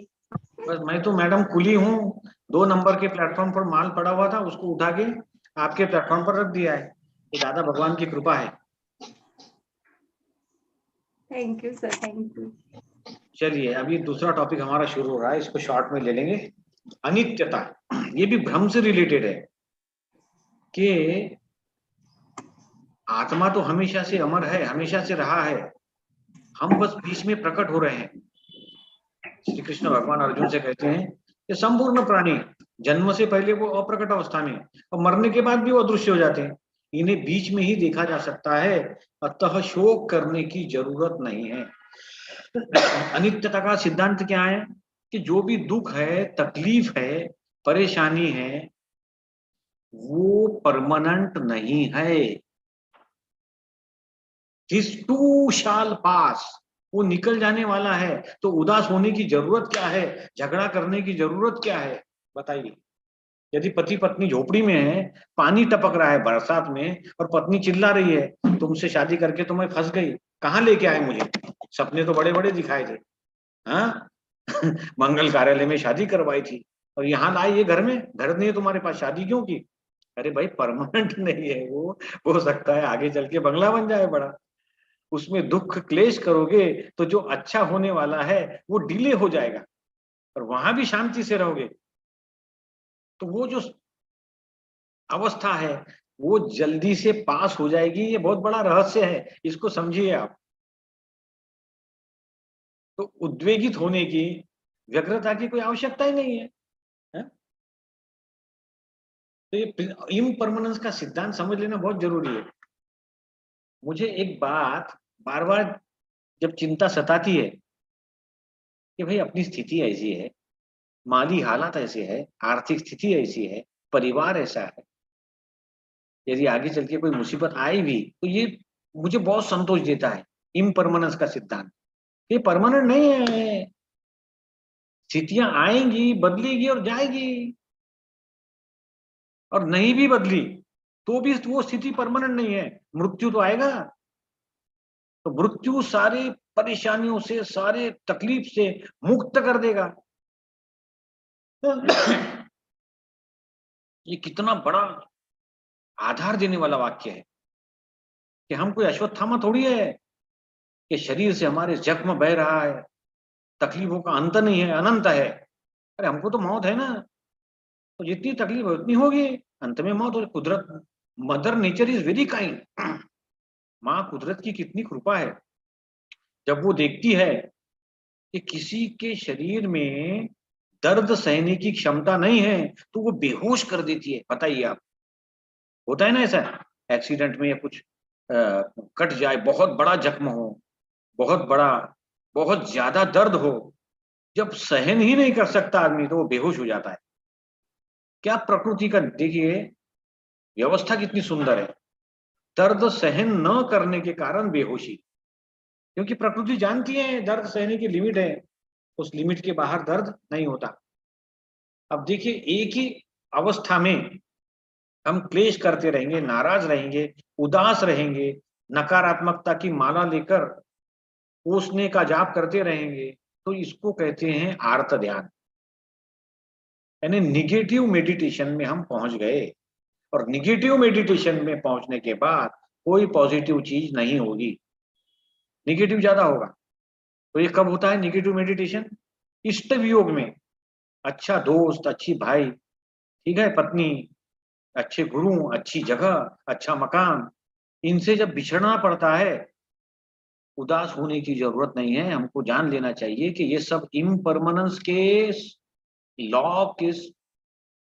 बस मैं तो मैडम कुली हूँ, 2 नंबर के प्लेटफॉर्म पर माल पड़ा हुआ था, उसको उठा के आपके प्लेटफॉर्म पर रख दिया है। ये दादा भगवान की कृपा है। Thank you sir, thank you. चलिए अभी दूसरा टॉपिक हमारा शुरू हो रहा है, इसको शॉर्ट में ले लेंगे। अनित्यता, ये भी भ्रम से रिलेटेड है कि आत्मा तो हमेशा से अमर है, हमेशा से रहा है, हम बस बीच में प्रकट हो रहे हैं। श्री कृष्ण भगवान अर्जुन से कहते हैं कि संपूर्ण प्राणी जन्म से पहले वो अप्रकट अवस्था में और मरने के बाद भी वो अदृश्य हो जाते हैं, इन्हें बीच में ही देखा जा सकता है, अतः शोक करने की जरूरत नहीं है। अनित्यता का सिद्धांत क्या है कि जो भी दुख है, तकलीफ है, परेशानी है, वो परमानेंट नहीं है। दिस टू शाल पास, वो निकल जाने वाला है। तो उदास होने की जरूरत क्या है, झगड़ा करने की जरूरत क्या है, बताइए। यदि पति पत्नी झोपड़ी में है, पानी टपक रहा है बरसात में और पत्नी चिल्ला रही है तुमसे शादी करके तो मैं फंस गई, कहाँ लेके आए मुझे, सपने तो बड़े बड़े दिखाए थे, हाँ मंगल कार्यालय में शादी करवाई थी और यहाँ लाए ये घर में, घर नहीं है तुम्हारे पास, शादी क्यों की? अरे भाई परमानेंट नहीं है वो, हो सकता है आगे चल के बंगला बन जाए बड़ा, उसमें दुख क्लेश करोगे तो जो अच्छा होने वाला है वो डिले हो जाएगा, और वहां भी शांति से रहोगे तो वो जो अवस्था है वो जल्दी से पास हो जाएगी। ये बहुत बड़ा रहस्य है, इसको समझिए आप। तो उद्वेगित होने की, व्यग्रता की कोई आवश्यकता ही नहीं है, है? तो ये इम्परमानेंस का सिद्धांत समझ लेना बहुत जरूरी है। मुझे एक बात बार बार जब चिंता सताती है कि भाई अपनी स्थिति ऐसी है, माली हालात ऐसे है, आर्थिक स्थिति ऐसी है, परिवार ऐसा है, यदि आगे चल के कोई मुसीबत आए भी तो ये मुझे बहुत संतोष देता है इम्परमानेंस का सिद्धांत। ये परमानेंट नहीं है, स्थितियां आएंगी, बदलेगी और जाएगी। और नहीं भी बदली तो भी वो स्थिति परमानेंट नहीं है, मृत्यु तो आएगा। तो मृत्यु सारे परेशानियों से, सारे तकलीफ से मुक्त कर देगा। ये कितना बड़ा आधार देने वाला वाक्य है कि हम कोई अश्वत्थामा थोड़ी है कि शरीर से हमारे जख्म बह रहा है, तकलीफों का अंत नहीं है, अनंत है। अरे हमको तो मौत है ना, तो जितनी तकलीफ है उतनी होगी, अंत में मौत। और कुदरत, mother nature is very kind. माँ कुदरत की कितनी कृपा है, जब वो देखती है कि किसी के शरीर में दर्द सहने की क्षमता नहीं है तो वो बेहोश कर देती है। बताइए आप, होता है ना ऐसा एक्सीडेंट में, या कुछ कट जाए, बहुत बड़ा जख्म हो, बहुत बड़ा, बहुत ज्यादा दर्द हो, जब सहन ही नहीं कर सकता आदमी तो वो बेहोश हो जाता है। क्या प्रकृति का देखिए व्यवस्था कितनी सुंदर है। दर्द सहन न करने के कारण बेहोशी, क्योंकि प्रकृति जानती है दर्द सहने की लिमिट है, उस लिमिट के बाहर दर्द नहीं होता। अब देखिए, एक ही अवस्था में हम क्लेश करते रहेंगे, नाराज रहेंगे, उदास रहेंगे, नकारात्मकता की माला लेकर कोसने का जाप करते रहेंगे, तो इसको कहते हैं आर्त ध्यान। यानी निगेटिव मेडिटेशन में हम पहुंच गए, और निगेटिव मेडिटेशन में पहुंचने के बाद कोई पॉजिटिव चीज नहीं होगी, निगेटिव ज्यादा होगा। तो ये कब होता है निगेटिव मेडिटेशन? इष्ट वियोग में। अच्छा दोस्त, अच्छी भाई, ठीक है, पत्नी, अच्छे गुरु, अच्छी जगह, अच्छा मकान, इनसे जब बिछड़ना पड़ता है, उदास होने की जरूरत नहीं है। हमको जान लेना चाहिए कि ये सब इम्परमानेंस के लॉ के,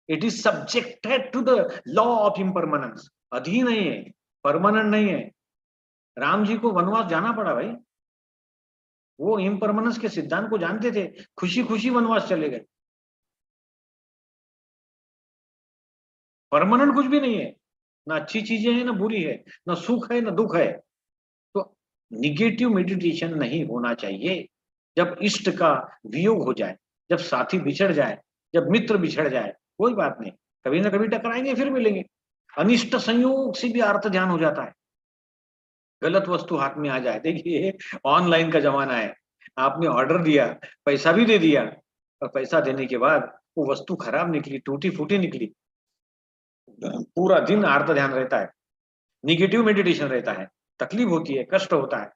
it is subjected to the law of impermanence, अधीन नहीं है, परमानेंट नहीं है। राम जी को वनवास जाना पड़ा भाई, वो इम्परमानेंस के सिद्धांत को जानते थे, खुशी खुशी वनवास चले गए। परमानेंट कुछ भी नहीं है, ना अच्छी चीजें हैं ना बुरी है, ना सुख है ना दुख है। तो निगेटिव मेडिटेशन नहीं होना चाहिए। जब इष्ट का वियोग हो जाए, जब साथी बिछड़ जाए, जब मित्र बिछड़ जाए, कोई बात नहीं, कभी ना कभी टकराएंगे, फिर मिलेंगे। अनिष्ट संयोग से भी अर्थ ध्यान हो जाता है। गलत वस्तु हाथ में आ जाए, देखिए ऑनलाइन का जमाना है, आपने ऑर्डर दिया, पैसा भी दे दिया, और पैसा देने के बाद वो वस्तु खराब निकली, टूटी फूटी निकली, पूरा दिन आर्त ध्यान रहता है, निगेटिव मेडिटेशन रहता है, तकलीफ होती है, कष्ट होता है,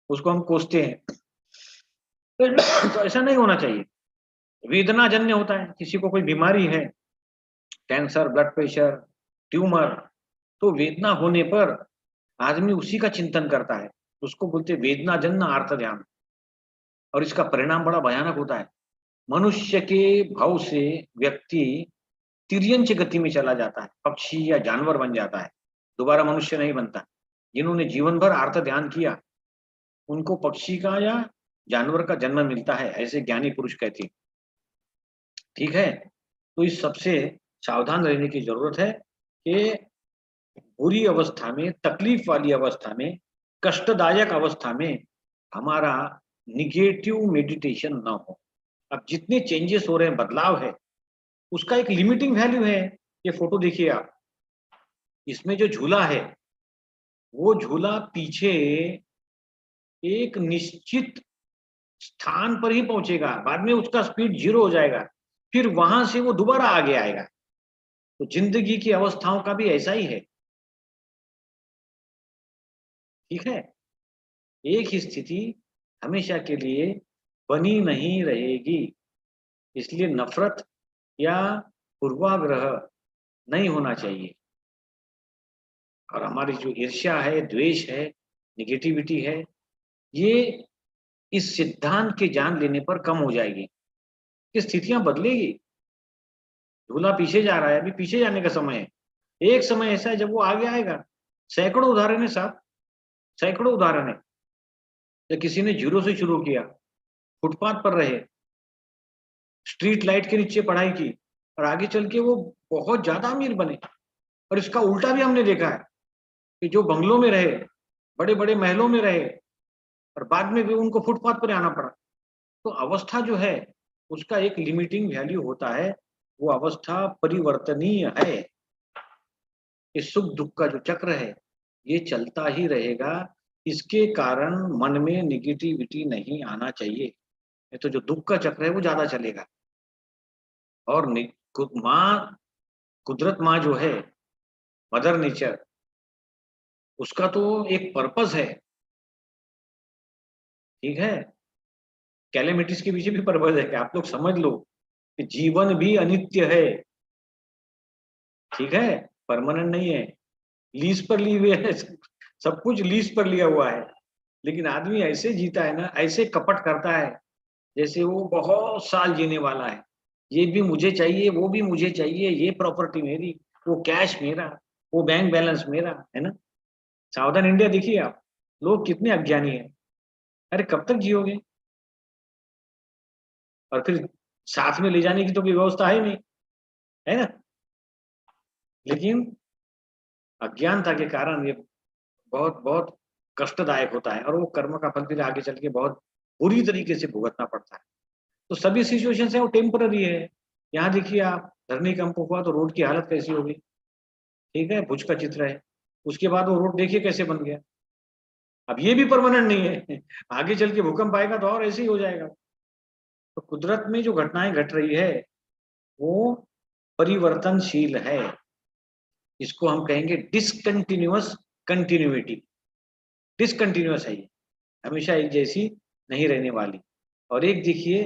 उसको हम कोसते हैं। तो ऐसा नहीं होना चाहिए। वेदना जन्य होता है, किसी को कोई बीमारी है, कैंसर, ब्लड प्रेशर, ट्यूमर, तो वेदना होने पर आदमी उसी का चिंतन करता है, उसको बोलते वेदना जन्य आर्त ध्यान। और इसका परिणाम बड़ा भयानक होता है। मनुष्य के भाव से व्यक्ति तिर्यंच गति में चला जाता है, पक्षी या जानवर बन जाता है, दोबारा मनुष्य नहीं बनता। जिन्होंने जीवन भर आर्त ध्यान किया उनको पक्षी का या जानवर का जन्म मिलता है, ऐसे ज्ञानी पुरुष कहते हैं। ठीक है, तो इस सबसे सावधान रहने की जरूरत है कि बुरी अवस्था में, तकलीफ वाली अवस्था में, कष्टदायक अवस्था में हमारा निगेटिव मेडिटेशन ना हो। अब जितने चेंजेस हो रहे हैं, बदलाव है, उसका एक लिमिटिंग वैल्यू है। ये फोटो देखिए आप, इसमें जो झूला है वो झूला पीछे एक निश्चित स्थान पर ही पहुंचेगा, बाद में उसका स्पीड 0 हो जाएगा, फिर वहां से वो दोबारा आगे आएगा। तो जिंदगी की अवस्थाओं का भी ऐसा ही है। ठीक है, एक ही स्थिति हमेशा के लिए बनी नहीं रहेगी, इसलिए नफरत या पूर्वाग्रह नहीं होना चाहिए। और हमारी जो ईर्ष्या है, द्वेष है, निगेटिविटी है, ये इस सिद्धांत के जान लेने पर कम हो जाएगी कि स्थितियां बदलेगी। झूला पीछे जा रहा है, अभी पीछे जाने का समय है, एक समय ऐसा है जब वो आगे आएगा। सैकड़ों उदाहरण है साहब, सैकड़ों उदाहरण है। जब किसी ने 0 से शुरू किया, फुटपाथ पर रहे, स्ट्रीट लाइट के नीचे पढ़ाई की, और आगे चल के वो बहुत ज्यादा अमीर बने। और इसका उल्टा भी हमने देखा है कि जो बंगलों में रहे, बड़े बड़े महलों में रहे और बाद में भी उनको फुटपाथ पर आना पड़ा। तो अवस्था जो है उसका एक लिमिटिंग वैल्यू होता है, वो अवस्था परिवर्तनीय है। ये सुख दुख का जो चक्र है ये चलता ही रहेगा। इसके कारण मन में निगेटिविटी नहीं आना चाहिए, नहीं तो जो दुख का चक्र है वो ज्यादा चलेगा। और माँ, कुदरत माँ जो है, मदर नेचर, उसका तो एक पर्पस है, ठीक है। कैलेमिटीज के पीछे भी पर्पस है कि आप लोग समझ लो कि जीवन भी अनित्य है, ठीक है, परमानेंट नहीं है, लीज पर ली हुई है, सब कुछ लीज पर लिया हुआ है। लेकिन आदमी ऐसे जीता है ना, ऐसे कपट करता है जैसे वो बहुत साल जीने वाला है। ये भी मुझे चाहिए, वो भी मुझे चाहिए, ये प्रॉपर्टी मेरी, वो कैश मेरा, वो बैंक बैलेंस मेरा, है ना। सावधान इंडिया देखिए आप, लोग कितने अज्ञानी है। अरे कब तक जियोगे? और फिर साथ में ले जाने की तो कोई व्यवस्था है नहीं, है ना। लेकिन अज्ञानता के कारण ये बहुत बहुत कष्टदायक होता है और वो कर्म का फल फिर आगे चल के बहुत बुरी तरीके से भुगतना पड़ता है। तो सभी सिचुएशन है वो टेम्पररी है। यहाँ देखिए आप, धरनी कंप हुआ तो रोड की हालत कैसी होगी, ठीक है, भुज का चित्र है। उसके बाद वो रोड देखिए कैसे बन गया। अब ये भी परमानेंट नहीं है, आगे चल के भूकंप आएगा तो और ऐसे ही हो जाएगा। तो कुदरत में जो घटनाएं घट रही है वो परिवर्तनशील है। इसको हम कहेंगे डिसकंटिन्यूअस कंटिन्यूटी। डिसकंटिन्यूअस है ये, हमेशा एक जैसी नहीं रहने वाली। और एक देखिए,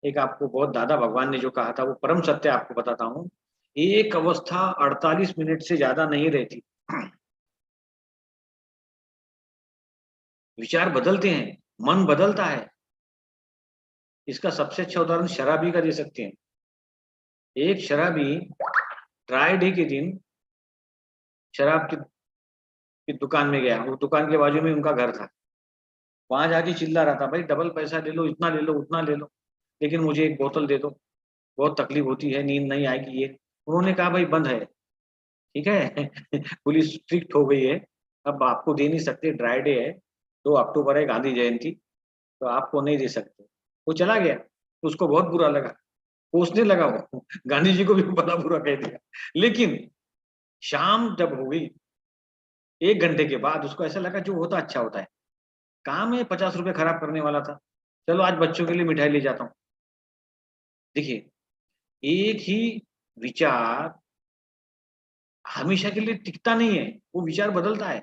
एक आपको बहुत दादा भगवान ने जो कहा था वो परम सत्य आपको बताता हूँ। एक अवस्था 48 मिनट से ज्यादा नहीं रहती। विचार बदलते हैं, मन बदलता है। इसका सबसे अच्छा उदाहरण शराबी का दे सकते हैं। एक शराबी ड्राई डे के दिन शराब की दुकान में गया, वो दुकान के बाजू में उनका घर था। वहां जाके चिल्ला रहा था, भाई डबल पैसा ले लो, इतना ले लो, उतना ले लो, लेकिन मुझे एक बोतल दे दो, बहुत तकलीफ होती है, नींद नहीं आएगी ये। उन्होंने कहा भाई बंद है, ठीक है। पुलिस स्ट्रिक्ट हो गई है, अब आपको दे नहीं सकते, ड्राई डे है, 2 अक्टूबर है, गांधी जयंती, तो आपको नहीं दे सकते। वो चला गया, उसको बहुत बुरा लगा, कोसने लगा, वो गांधी जी को भी बड़ा बुरा कह दिया। लेकिन शाम जब हो गई, 1 घंटे के बाद उसको ऐसा लगा जो होता अच्छा होता है, काम है 50 रुपए खराब करने वाला था, चलो आज बच्चों के लिए मिठाई ले जाता हूँ। देखिए, एक ही विचार हमेशा के लिए टिकता नहीं है, वो विचार बदलता है।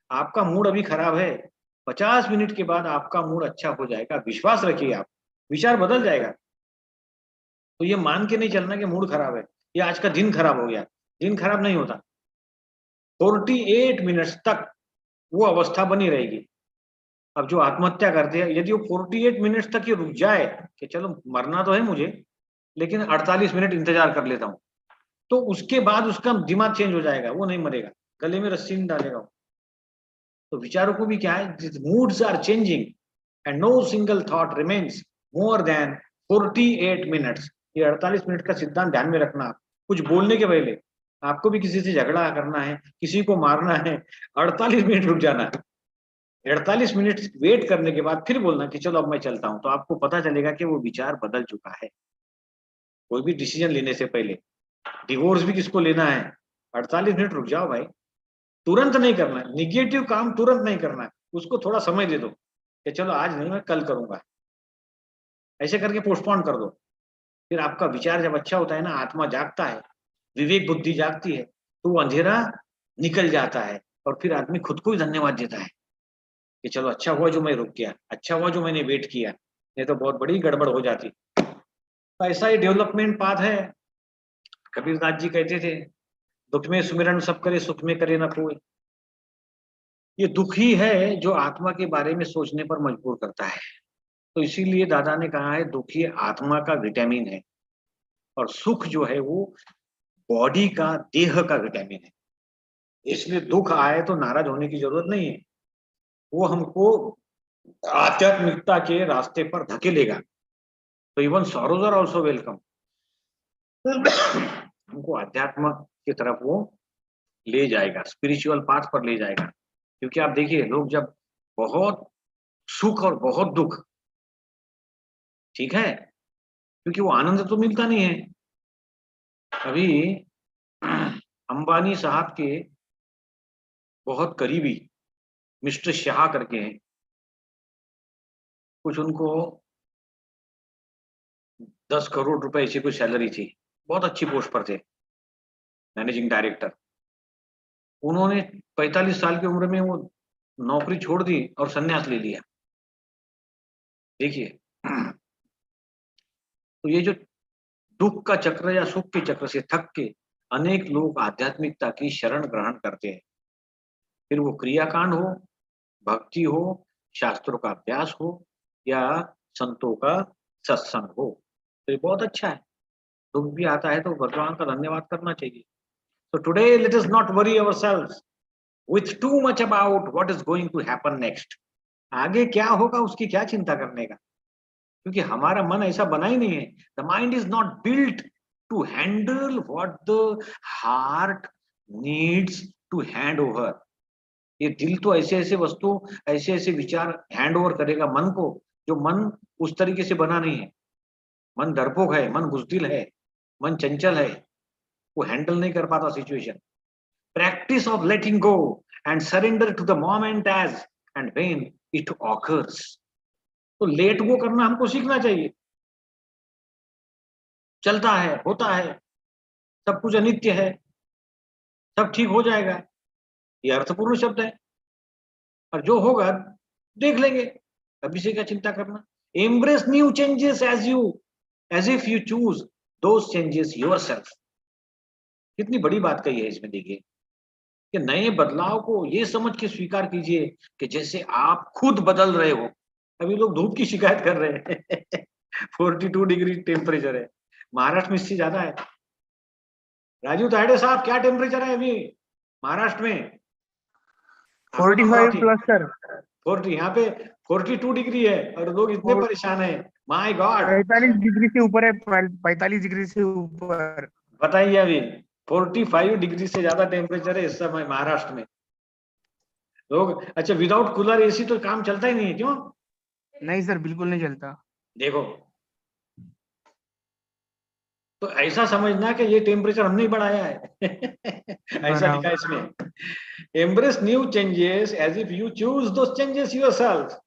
आपका मूड अभी खराब है, 50 मिनट के बाद आपका मूड अच्छा हो जाएगा, विश्वास रखिए आप, विचार बदल जाएगा। तो ये मान के नहीं चलना कि मूड खराब है, ये आज का दिन खराब हो गया, दिन खराब नहीं होता। 48 मिनट्स तक वो अवस्था बनी रहेगी। अब जो आत्महत्या करते हैं, यदि वो 48 मिनट्स तक ये रुक जाए कि चलो मरना तो है मुझे, लेकिन 48 मिनट इंतजार कर लेता हूँ, तो उसके बाद उसका दिमाग चेंज हो जाएगा, वो नहीं मरेगा, गले में रस्सी नहीं डालेगा। तो विचारों को भी क्या है, moods are changing and no single thought remains more than 48 minutes. ये 48 मिनट का सिद्धांत ध्यान में रखना। कुछ बोलने के पहले आपको भी किसी से झगड़ा करना है, किसी को मारना है, 48 मिनट रुक जाना है, 48 मिनट वेट करने के बाद फिर बोलना कि चलो अब मैं चलता हूं, तो आपको पता चलेगा कि वो विचार बदल चुका है। कोई भी डिसीजन लेने से पहले, डिवोर्स भी किसको लेना है, 48 मिनट रुक जाओ भाई, तुरंत नहीं करना है, निगेटिव काम तुरंत नहीं करना है, उसको थोड़ा समय दे दो कि चलो आज नहीं मैं कल करूंगा, ऐसे करके पोस्टपोन कर दो। फिर आपका विचार जब अच्छा होता है ना, आत्मा जागता है, विवेक बुद्धि जागती है, तो वो अंधेरा निकल जाता है और फिर आदमी खुद को ही धन्यवाद देता है कि चलो अच्छा हुआ जो मैं रुक गया, अच्छा हुआ जो मैंने वेट किया, नहीं तो बहुत बड़ी गड़बड़ हो जाती। तो ऐसा ही डेवलपमेंट पाथ है। कबीरदास जी कहते थे, दुख में सुमिरन सब करे, सुख में करे न कोई। ये दुख ही है जो आत्मा के बारे में सोचने पर मजबूर करता है। तो इसीलिए दादा ने कहा है दुख ही आत्मा का विटामिन है, और सुख जो है वो बॉडी का, देह का विटामिन है। इसलिए दुख आए तो नाराज होने की जरूरत नहीं है, वो हमको आध्यात्मिकता के रास्ते पर धकेलेगा। तो even sorrows are also welcome, हमको अध्यात्म की तरफ वो ले जाएगा, स्पिरिचुअल पाथ पर ले जाएगा। क्योंकि आप देखिए लोग जब बहुत सुख और बहुत दुख, ठीक है, क्योंकि वो आनंद तो मिलता नहीं है। अभी अंबानी साहब के बहुत करीबी मिस्टर शाह करके हैं, कुछ उनको 10 करोड़ रुपए ऐसी कुछ सैलरी थी, बहुत अच्छी पोस्ट पर थे, मैनेजिंग डायरेक्टर। उन्होंने 45 साल की उम्र में वो नौकरी छोड़ दी और संन्यास ले लिया। देखिए, तो ये जो दुख का चक्र या सुख के चक्र से थक के अनेक लोग आध्यात्मिकता की शरण ग्रहण करते हैं, फिर वो क्रियाकांड हो, भक्ति हो, शास्त्रों का अभ्यास हो या संतों का सत्संग हो, तो ये बहुत अच्छा है। दुख भी आता है तो भगवान का धन्यवाद करना चाहिए। So today let us not worry ourselves with too much about what is going to happen next. आगे क्या होगा उसकी क्या चिंता करने का, क्योंकि हमारा मन ऐसा बना ही नहीं है। The mind is not built to handle what the heart needs to hand over. ये दिल तो ऐसे ऐसे वस्तु, ऐसे ऐसे विचार हैंड ओवर करेगा मन को, जो मन उस तरीके से बना नहीं है। मन डरपोक है, मन बुजदिल है, मन चंचल है, वो हैंडल नहीं कर पाता situation. Practice of letting go and surrender to the moment as and when it occurs. तो लेट गो करना हमको सीखना चाहिए। चलता है, होता है, सब कुछ अनित्य है, सब ठीक हो जाएगा, ये अर्थपूर्ण शब्द है। और जो होगा देख लेंगे, अभी से क्या चिंता करना। Embrace new changes as if you choose those changes yourself. कितनी बड़ी बात कही है इसमें, देखिए कि नए बदलाव को ये समझ के स्वीकार कीजिए कि जैसे आप खुद बदल रहे हो। अभी लोग धूप की शिकायत कर रहे हैं 42 डिग्री टेम्परेचर है, महाराष्ट्र में इससे ज्यादा है। राजू तायडे साहब, क्या टेम्परेचर है अभी महाराष्ट्र में? 45 प्लस सर। 40, यहाँ पे 42 डिग्री है और लोग इतने परेशान है। माय गॉड, 45 डिग्री से ऊपर है, 45 डिग्री से ऊपर। बताइए, अभी 45 डिग्री से ज्यादा टेम्परेचर है इस समय महाराष्ट्र में। लोग, अच्छा, विदाउट कूलर एसी तो काम चलता ही नहीं है, क्यों? नहीं सर, बिल्कुल नहीं चलता। देखो, तो ऐसा समझना कि ये टेम्परेचर हमने ही बढ़ाया है ऐसा लिखा है इसमें। Embrace new changes as if you choose those changes yourself.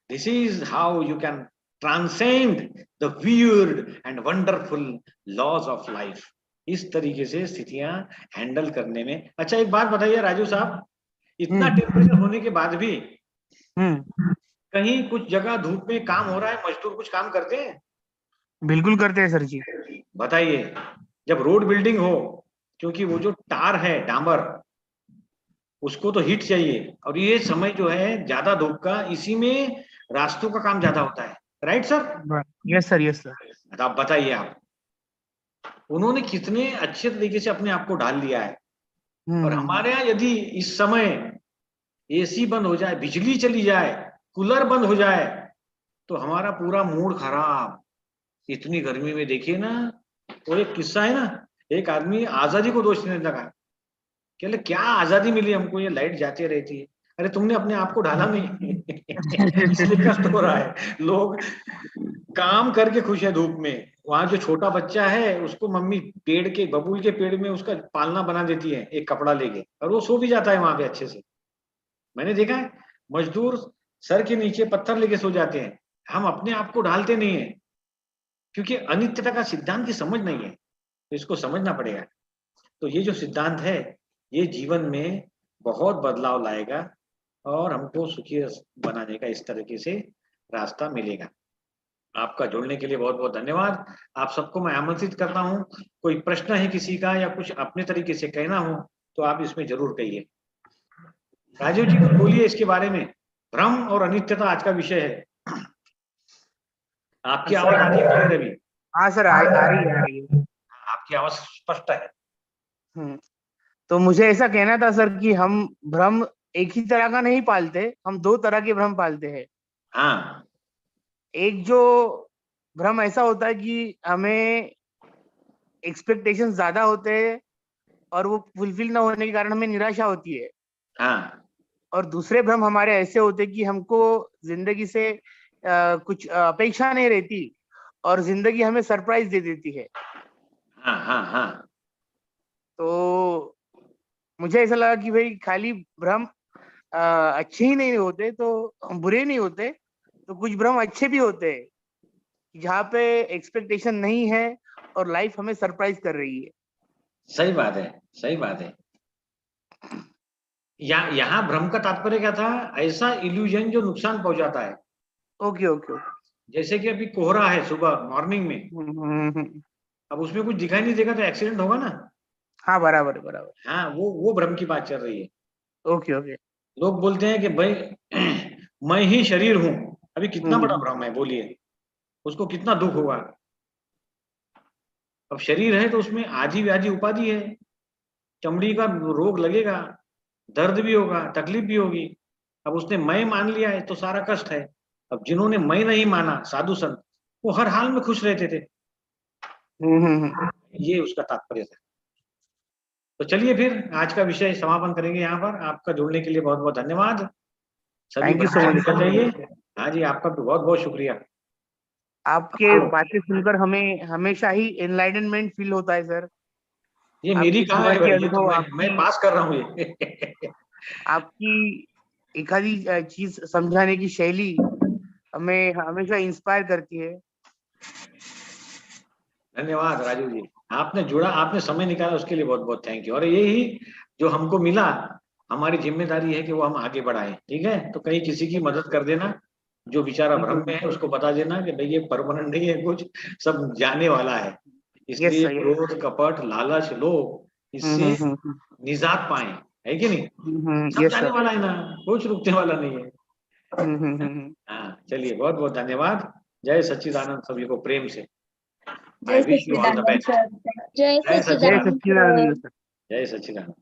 This is how you can transcend the weird and wonderful laws of life. इस तरीके से स्थितियां हैंडल करने में। अच्छा, एक बात बताइए राजू साहब, इतना टेम्परेचर होने के बाद भी कहीं कुछ जगह धूप में काम हो रहा है, मजदूर कुछ काम करते हैं? बिल्कुल करते हैं सर जी। बताइए, जब रोड बिल्डिंग हो, क्योंकि वो जो टार है, डांबर, उसको तो हीट चाहिए, और ये समय जो है ज्यादा धूप का, इसी में रास्तों का काम ज्यादा होता है। Right sir? Yes sir, yes sir. आप बताइए, आप उन्होंने कितने अच्छे तरीके से अपने आप को ढाल लिया है। और हमारे यहाँ यदि इस समय एसी बंद हो जाए, बिजली चली जाए, कूलर बंद हो जाए, तो हमारा पूरा मूड खराब। इतनी गर्मी में देखिए ना, वो एक किस्सा है ना, एक आदमी आजादी को दोष देने लगा, कहले क्या आजादी मिली हमको, ये लाइट जाती रहती है। अरे तुमने अपने आप को ढाला नहीं इसलिए कष्ट हो रहा है। लोग काम करके खुश है धूप में, वहां जो छोटा बच्चा है उसको मम्मी पेड़ के, बबूल के पेड़ में उसका पालना बना देती है एक कपड़ा लेके, और वो सो भी जाता है वहां पे अच्छे से। मैंने देखा है, मजदूर सर के नीचे पत्थर लेके सो जाते हैं। हम अपने आप को ढालते नहीं है, क्योंकि अनित्यता का सिद्धांत की समझ नहीं है, तो इसको समझना पड़ेगा। तो ये जो सिद्धांत है, ये जीवन में बहुत बदलाव लाएगा और हमको सुखी बनाने का इस तरीके से रास्ता मिलेगा। आपका जुड़ने के लिए बहुत बहुत धन्यवाद। आप सबको मैं आमंत्रित करता हूँ, कोई प्रश्न है किसी का या कुछ अपने तरीके से कहना हो तो आप इसमें जरूर कहिए। राजीव जी, कुछ बोलिए इसके बारे में। भ्रम और अनित्यता आज का विषय है। आपकी आवाज आ रही है क्लियर अभी? हाँ सर, आ रही है। आपकी आवाज स्पष्ट है। तो मुझे ऐसा कहना था सर कि हम भ्रम एक ही तरह का नहीं पालते, हम दो तरह के भ्रम पालते हैं। हाँ, एक जो भ्रम ऐसा होता है कि हमें एक्सपेक्टेशन ज्यादा होते हैं और वो फुलफिल ना होने के कारण हमें निराशा होती है। हाँ, और दूसरे भ्रम हमारे ऐसे होते कि हमको जिंदगी से कुछ अपेक्षा नहीं रहती और जिंदगी हमें सरप्राइज दे देती है। हाँ हाँ हाँ। तो मुझे ऐसा लगा कि भाई खाली भ्रम अच्छे ही नहीं होते, तो बुरे नहीं होते, तो कुछ भ्रम अच्छे भी होते हैं जहाँ पे एक्सपेक्टेशन नहीं है और लाइफ हमें सरप्राइज कर रही है। सही बात है, सही बात है। यहाँ भ्रम का तात्पर्य क्या था? ऐसा इल्यूजन जो नुकसान पहुंचाता है। Okay okay okay. जैसे कि अभी कोहरा है सुबह मॉर्निंग में, अब उसमें कुछ दिखाई नहीं देगा तो एक्सीडेंट होगा ना। हाँ बराबर बराबर। हाँ, वो भ्रम की बात चल रही है। Okay okay. लोग बोलते हैं कि भाई मैं ही शरीर हूं। अभी कितना बड़ा भ्रम है, बोलिए, उसको कितना दुख होगा। अब शरीर है तो उसमें आधी व्याधि उपाधि है, चमड़ी का रोग लगेगा, दर्द भी होगा, तकलीफ भी होगी। अब उसने मैं मान लिया है तो सारा कष्ट है। अब जिन्होंने मैं नहीं माना, साधु संत, वो हर हाल में खुश रहते थे। ये उसका तात्पर्य था। तो चलिए फिर आज का विषय समापन करेंगे यहाँ पर। आपका जुड़ने के लिए बहुत बहुत धन्यवाद। सभी थैंक यू सो मच। निकल जाइए। हाँ जी, आपका भी बहुत बहुत शुक्रिया। आपके बातें सुनकर हमें हमेशा ही एनलाइटनमेंट फील होता है सर। ये मेरी आपकी कहाँ है जीवन के भाई, ये तो अनुभव, मैं पास कर रहा हूँ ये। आपकी एखादी चीज समझाने की शैली हमें हमेशा इंस्पायर करती है। धन्यवाद राजू जी, आपने जुड़ा, आपने समय निकाला, उसके लिए बहुत बहुत थैंक यू। और यही जो हमको मिला, हमारी जिम्मेदारी है कि वो हम आगे बढ़ाएं। ठीक है, तो कहीं किसी की मदद कर देना, जो बेचारा भ्रम में है उसको बता देना कि भाई ये परमानेंट नहीं है, कुछ सब जाने वाला है। यस इसलिए सर। क्रोध, कपट, लालच, लोभ, इससे निजात पाए, है कि नहीं? सब यस जाने सर। वाला है ना, कुछ रुकने वाला नहीं है। हाँ, चलिए, बहुत बहुत धन्यवाद। जय सच्चिदानंद, सभी को प्रेम से। जय I wish you all the Sachchidanand best. Sir. जय जय जय सच्चिदानंद सच्चिदानंद। सर। सच्चिदानंद सर। जय सच्चिदानंद।